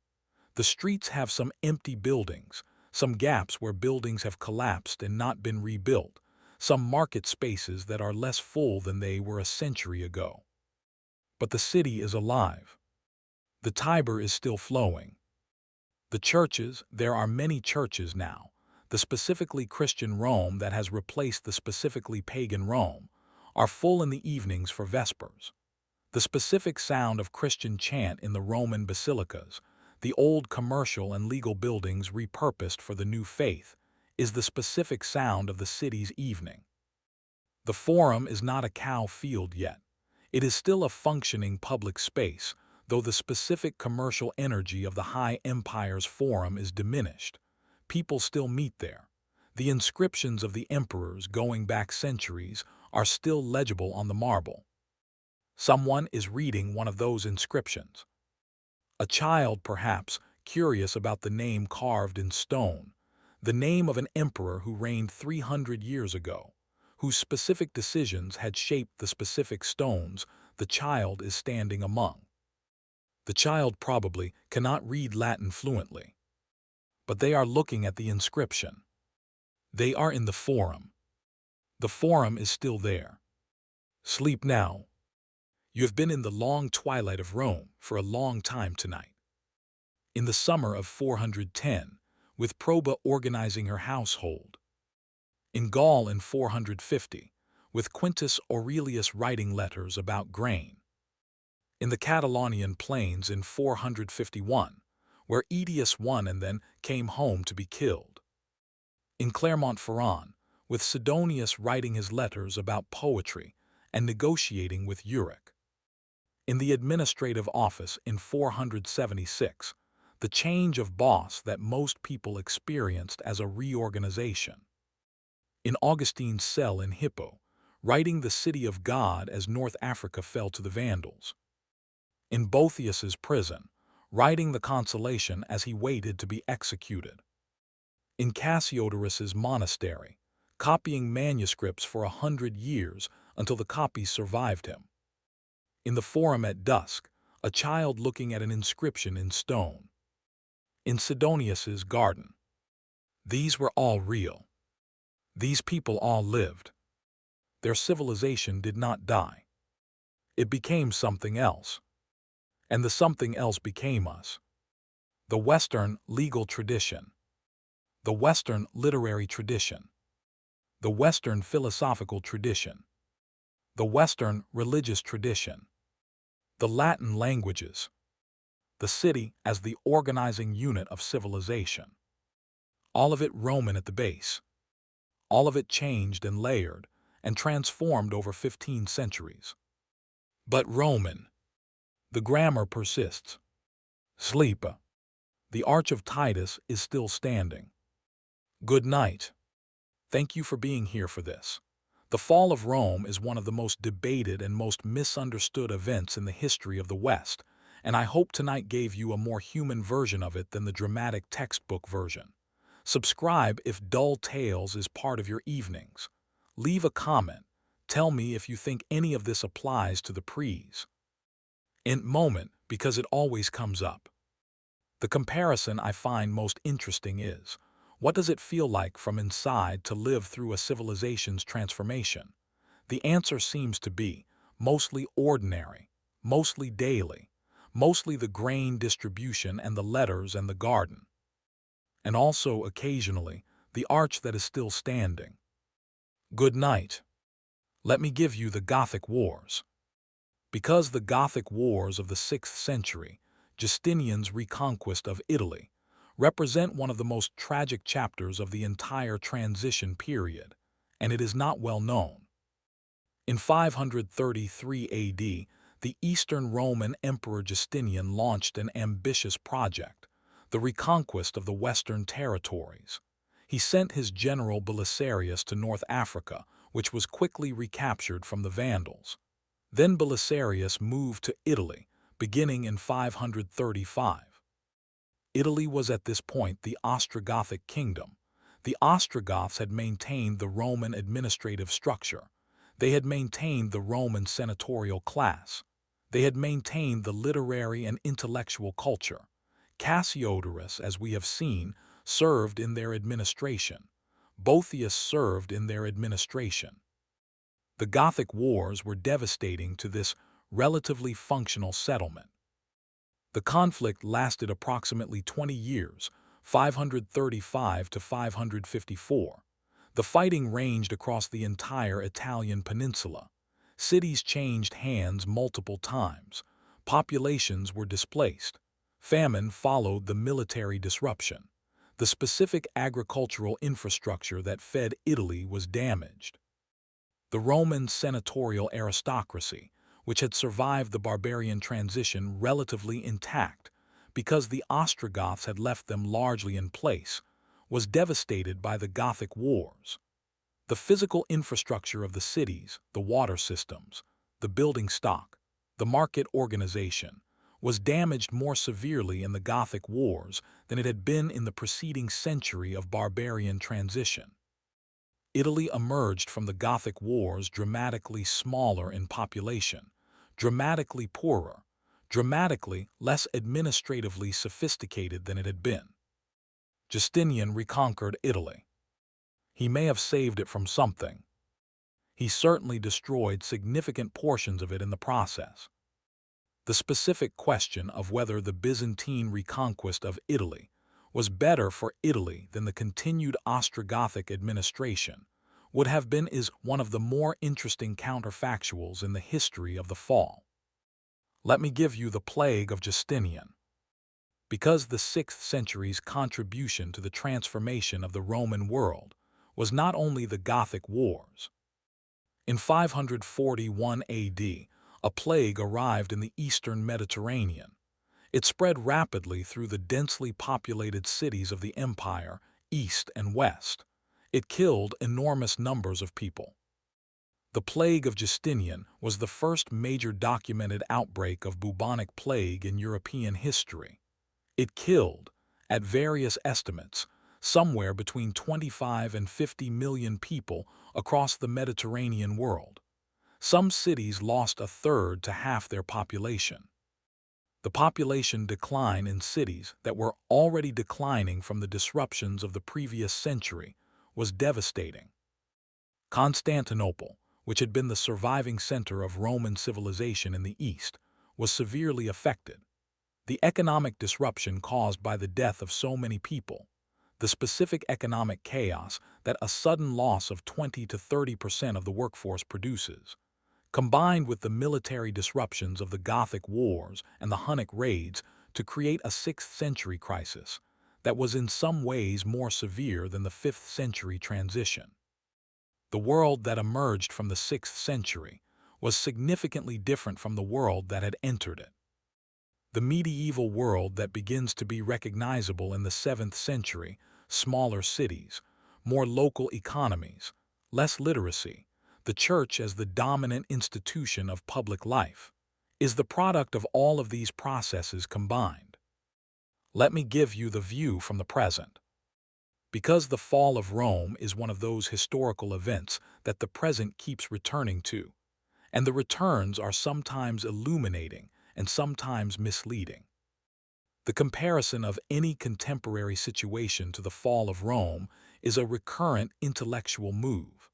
The streets have some empty buildings, some gaps where buildings have collapsed and not been rebuilt, some market spaces that are less full than they were a century ago. But the city is alive. The Tiber is still flowing. The churches, there are many churches now, the specifically Christian Rome that has replaced the specifically pagan Rome, are full in the evenings for Vespers. The specific sound of Christian chant in the Roman basilicas, the old commercial and legal buildings repurposed for the new faith, is the specific sound of the city's evening. The Forum is not a cow field yet. It is still a functioning public space, though the specific commercial energy of the High Empire's Forum is diminished. People still meet there. The inscriptions of the emperors going back centuries are still legible on the marble. Someone is reading one of those inscriptions. A child, perhaps, curious about the name carved in stone, the name of an emperor who reigned 300 years ago, whose specific decisions had shaped the specific stones the child is standing among. The child probably cannot read Latin fluently, but they are looking at the inscription. They are in the Forum. The Forum is still there. Sleep now. You have been in the long twilight of Rome for a long time tonight. In the summer of 410, with Proba organizing her household. In Gaul in 450, with Quintus Aurelius writing letters about grain. In the Catalonian plains in 451, where Aetius won and then came home to be killed. In Clermont-Ferrand, with Sidonius writing his letters about poetry and negotiating with Euric. In the administrative office in 476, the change of boss that most people experienced as a reorganization. In Augustine's cell in Hippo, writing the city of God as North Africa fell to the Vandals. In Boethius's prison, writing the consolation as he waited to be executed. In Cassiodorus's monastery, copying manuscripts for 100 years until the copies survived him. In the Forum at dusk, a child looking at an inscription in stone. In Sidonius's garden. These were all real. These people all lived. Their civilization did not die. It became something else. And the something else became us. The Western legal tradition. The Western literary tradition. The Western philosophical tradition. The Western religious tradition. The Latin languages. The city as the organizing unit of civilization. All of it Roman at the base. All of it changed and layered and transformed over 15 centuries. But Roman. The grammar persists. Sleep. The Arch of Titus is still standing. Good night. Thank you for being here for this. The fall of Rome is one of the most debated and most misunderstood events in the history of the West, and I hope tonight gave you a more human version of it than the dramatic textbook version. Subscribe if dull tales is part of your evenings. Leave a comment. Tell me if you think any of this applies to the present moment, because it always comes up. The comparison I find most interesting is, what does it feel like from inside to live through a civilization's transformation? The answer seems to be mostly ordinary, mostly daily, mostly the grain distribution and the letters and the garden. And also, occasionally, the arch that is still standing. Good night. Let me give you the Gothic Wars. Because the Gothic Wars of the 6th century, Justinian's reconquest of Italy, represent one of the most tragic chapters of the entire transition period, and it is not well known. In 533 AD, the Eastern Roman Emperor Justinian launched an ambitious project, the reconquest of the Western territories. He sent his general Belisarius to North Africa, which was quickly recaptured from the Vandals. Then Belisarius moved to Italy, beginning in 535. Italy was at this point the Ostrogothic kingdom. The Ostrogoths had maintained the Roman administrative structure. They had maintained the Roman senatorial class. They had maintained the literary and intellectual culture. Cassiodorus, as we have seen, served in their administration. Boethius served in their administration. The Gothic Wars were devastating to this relatively functional settlement. The conflict lasted approximately 20 years, 535 to 554. The fighting ranged across the entire Italian peninsula. Cities changed hands multiple times. Populations were displaced. Famine followed the military disruption. The specific agricultural infrastructure that fed Italy was damaged. The Roman senatorial aristocracy, which had survived the barbarian transition relatively intact because the Ostrogoths had left them largely in place, was devastated by the Gothic wars. The physical infrastructure of the cities, the water systems, the building stock, the market organization, was damaged more severely in the Gothic wars than it had been in the preceding century of barbarian transition. Italy emerged from the Gothic wars dramatically smaller in population, dramatically poorer, dramatically less administratively sophisticated than it had been. Justinian reconquered Italy. He may have saved it from something. He certainly destroyed significant portions of it in the process. The specific question of whether the Byzantine reconquest of Italy was better for Italy than the continued Ostrogothic administration would have been is one of the more interesting counterfactuals in the history of the fall. Let me give you the plague of Justinian. Because the 6th century's contribution to the transformation of the Roman world was not only the Gothic wars. In 541 AD, a plague arrived in the eastern Mediterranean. It spread rapidly through the densely populated cities of the empire, east and west. It killed enormous numbers of people. The plague of Justinian was the first major documented outbreak of bubonic plague in European history. It killed, at various estimates, somewhere between 25 and 50 million people across the Mediterranean world. Some cities lost a third to half their population. The population decline in cities that were already declining from the disruptions of the previous century was devastating. Constantinople, which had been the surviving center of Roman civilization in the East, was severely affected. The economic disruption caused by the death of so many people, the specific economic chaos that a sudden loss of 20 to 30% of the workforce produces, combined with the military disruptions of the Gothic wars and the Hunnic raids to create a 6th century crisis that was in some ways more severe than the 5th century transition. The world that emerged from the 6th century was significantly different from the world that had entered it. The medieval world that begins to be recognizable in the 7th century, smaller cities, more local economies, less literacy, the church as the dominant institution of public life, is the product of all of these processes combined. Let me give you the view from the present. Because the fall of Rome is one of those historical events that the present keeps returning to, and the returns are sometimes illuminating and sometimes misleading. The comparison of any contemporary situation to the fall of Rome is a recurrent intellectual move.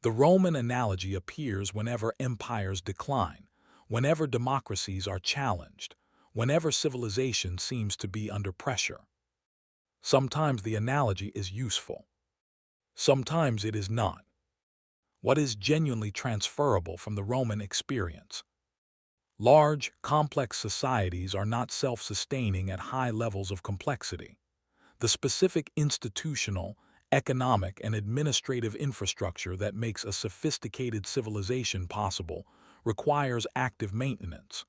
The Roman analogy appears whenever empires decline, whenever democracies are challenged, whenever civilization seems to be under pressure. Sometimes the analogy is useful. Sometimes it is not. What is genuinely transferable from the Roman experience? Large, complex societies are not self-sustaining at high levels of complexity. The specific institutional, economic, and administrative infrastructure that makes a sophisticated civilization possible requires active maintenance.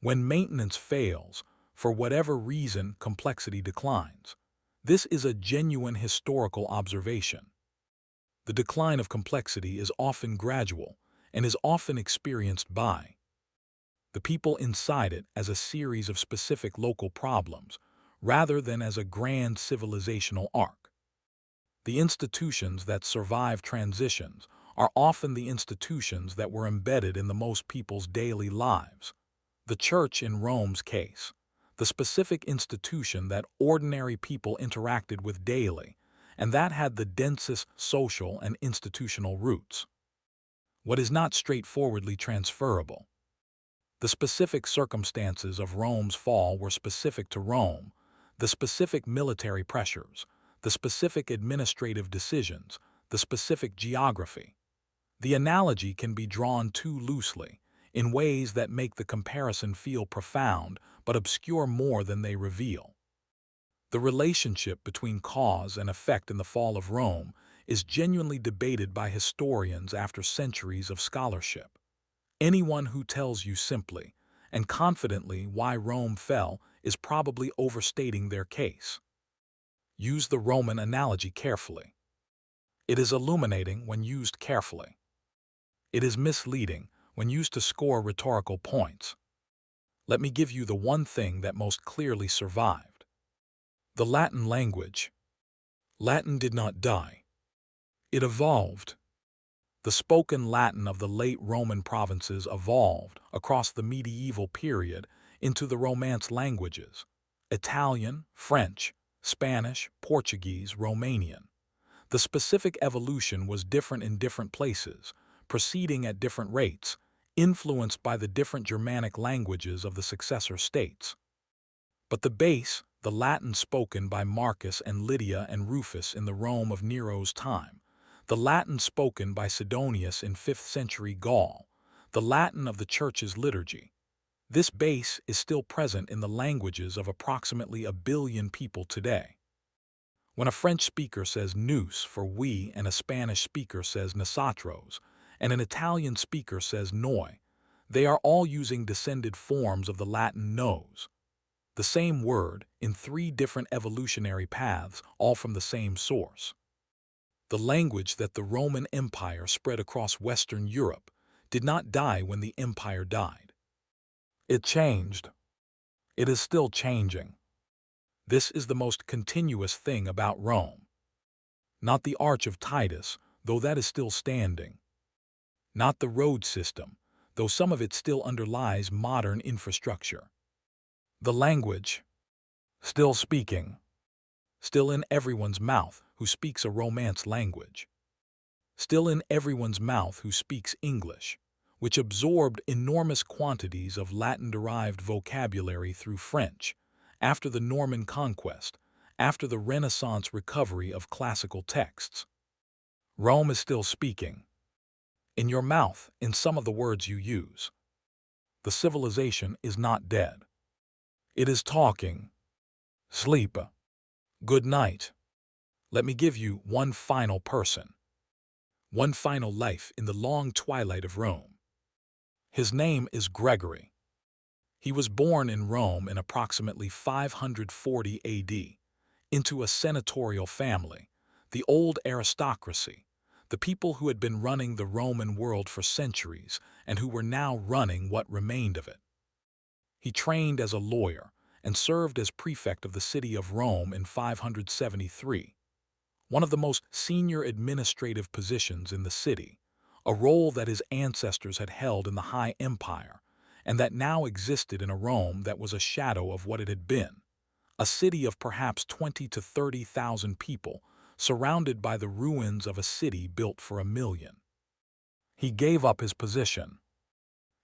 When maintenance fails, for whatever reason, complexity declines. This is a genuine historical observation. The decline of complexity is often gradual and is often experienced by the people inside it as a series of specific local problems, rather than as a grand civilizational arc. The institutions that survive transitions are often the institutions that were embedded in the most people's daily lives. The church in Rome's case, the specific institution that ordinary people interacted with daily, and that had the densest social and institutional roots. What is not straightforwardly transferable? The specific circumstances of Rome's fall were specific to Rome, the specific military pressures, the specific administrative decisions, the specific geography. The analogy can be drawn too loosely. in ways that make the comparison feel profound but obscure more than they reveal. The relationship between cause and effect in the fall of Rome is genuinely debated by historians after centuries of scholarship. Anyone who tells you simply and confidently why Rome fell is probably overstating their case. Use the Roman analogy carefully. It is illuminating when used carefully. It is misleading when used to score rhetorical points. Let me give you the one thing that most clearly survived. The Latin language. Latin did not die. It evolved. The spoken Latin of the late Roman provinces evolved across the medieval period into the Romance languages: Italian, French, Spanish, Portuguese, Romanian. The specific evolution was different in different places, proceeding at different rates, influenced by the different Germanic languages of the successor states. But the base, the Latin spoken by Marcus and Lydia and Rufus in the Rome of Nero's time, the Latin spoken by Sidonius in 5th century Gaul, the Latin of the Church's liturgy. This base is still present in the languages of approximately 1 billion people today. When a French speaker says nous for we and a Spanish speaker says nosotros, and an Italian speaker says noi, they are all using descended forms of the Latin nos. The same word in 3 different evolutionary paths, all from the same source. The language that the Roman Empire spread across Western Europe did not die when the empire died. It changed. It is still changing. This is the most continuous thing about Rome. Not the Arch of Titus, though that is still standing. Not the road system, though some of it still underlies modern infrastructure. The language. Still speaking. Still in everyone's mouth who speaks a Romance language. Still in everyone's mouth who speaks English, which absorbed enormous quantities of Latin-derived vocabulary through French, after the Norman conquest, after the Renaissance recovery of classical texts. Rome is still speaking. In your mouth, in some of the words you use. The civilization is not dead. It is talking. Sleep. Good night. Let me give you one final person. One final life in the long twilight of Rome. His name is Gregory. He was born in Rome in approximately 540 AD, into a senatorial family, the old aristocracy, the people who had been running the Roman world for centuries and who were now running what remained of it. He trained as a lawyer and served as prefect of the city of Rome in 573, one of the most senior administrative positions in the city, a role that his ancestors had held in the High Empire, and that now existed in a Rome that was a shadow of what it had been, a city of perhaps 20 to 30,000 people, surrounded by the ruins of a city built for 1 million. He gave up his position.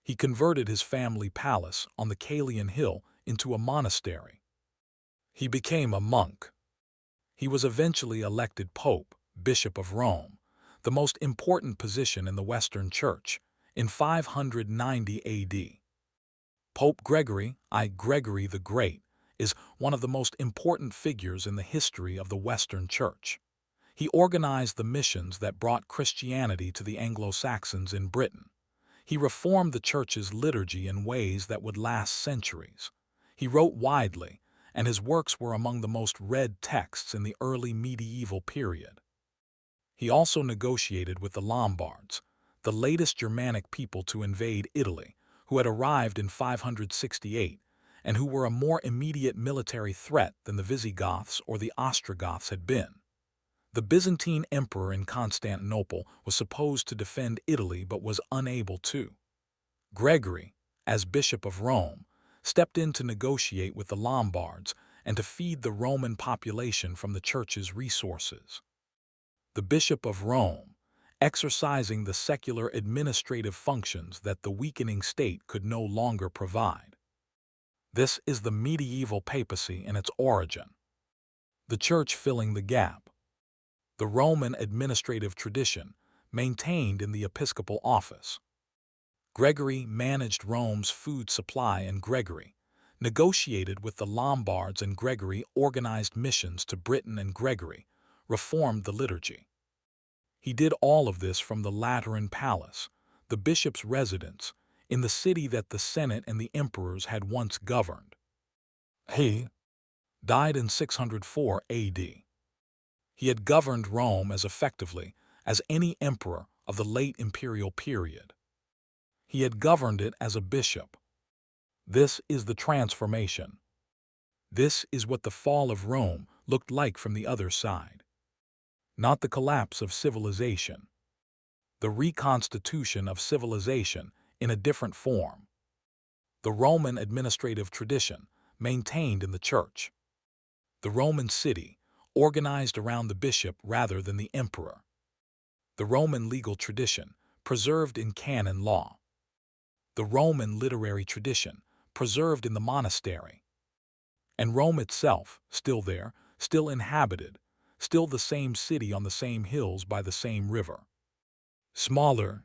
He converted his family palace on the Caelian Hill into a monastery. He became a monk. He was eventually elected Pope, Bishop of Rome, the most important position in the Western Church, in 590 AD. Pope Gregory the Great, is one of the most important figures in the history of the Western Church. He organized the missions that brought Christianity to the Anglo-Saxons in Britain. He reformed the Church's liturgy in ways that would last centuries. He wrote widely, and his works were among the most read texts in the early medieval period. He also negotiated with the Lombards, the latest Germanic people to invade Italy, who had arrived in 568, and who were a more immediate military threat than the Visigoths or the Ostrogoths had been. The Byzantine emperor in Constantinople was supposed to defend Italy but was unable to. Gregory, as Bishop of Rome, stepped in to negotiate with the Lombards and to feed the Roman population from the Church's resources. The Bishop of Rome, exercising the secular administrative functions that the weakening state could no longer provide. This is the medieval papacy in its origin. The Church filling the gap. The Roman administrative tradition maintained in the episcopal office. Gregory managed Rome's food supply, and Gregory negotiated with the Lombards, and Gregory organized missions to Britain, and Gregory reformed the liturgy. He did all of this from the Lateran Palace, the bishop's residence, in the city that the Senate and the emperors had once governed. He died in 604 AD. He had governed Rome as effectively as any emperor of the late imperial period. He had governed it as a bishop. This is the transformation. This is what the fall of Rome looked like from the other side. Not the collapse of civilization. The reconstitution of civilization in a different form. The Roman administrative tradition maintained in the church. The Roman city organized around the bishop rather than the emperor. The Roman legal tradition preserved in canon law. The Roman literary tradition preserved in the monastery. And Rome itself, still there, still inhabited, still the same city on the same hills by the same river. Smaller,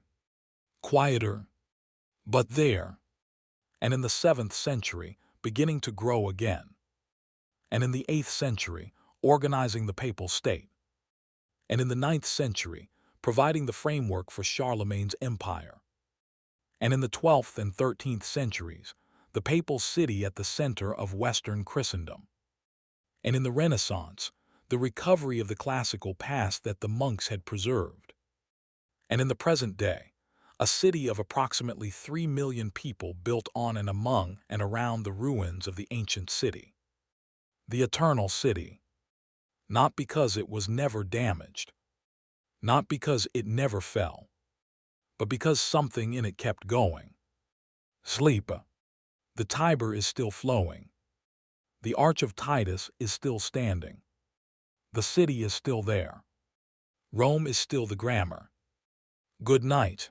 quieter, but there. And in the 7th century, beginning to grow again. And in the 8th century, organizing the papal state. And in the 9th century, providing the framework for Charlemagne's empire. And in the 12th and 13th centuries, the papal city at the center of Western Christendom. And in the Renaissance, the recovery of the classical past that the monks had preserved. And in the present day, a city of approximately 3 million people built on and among and around the ruins of the ancient city. The eternal city. Not because it was never damaged. Not because it never fell. But because something in it kept going. Sleep. The Tiber is still flowing. The Arch of Titus is still standing. The city is still there. Rome is still the grammar. Good night.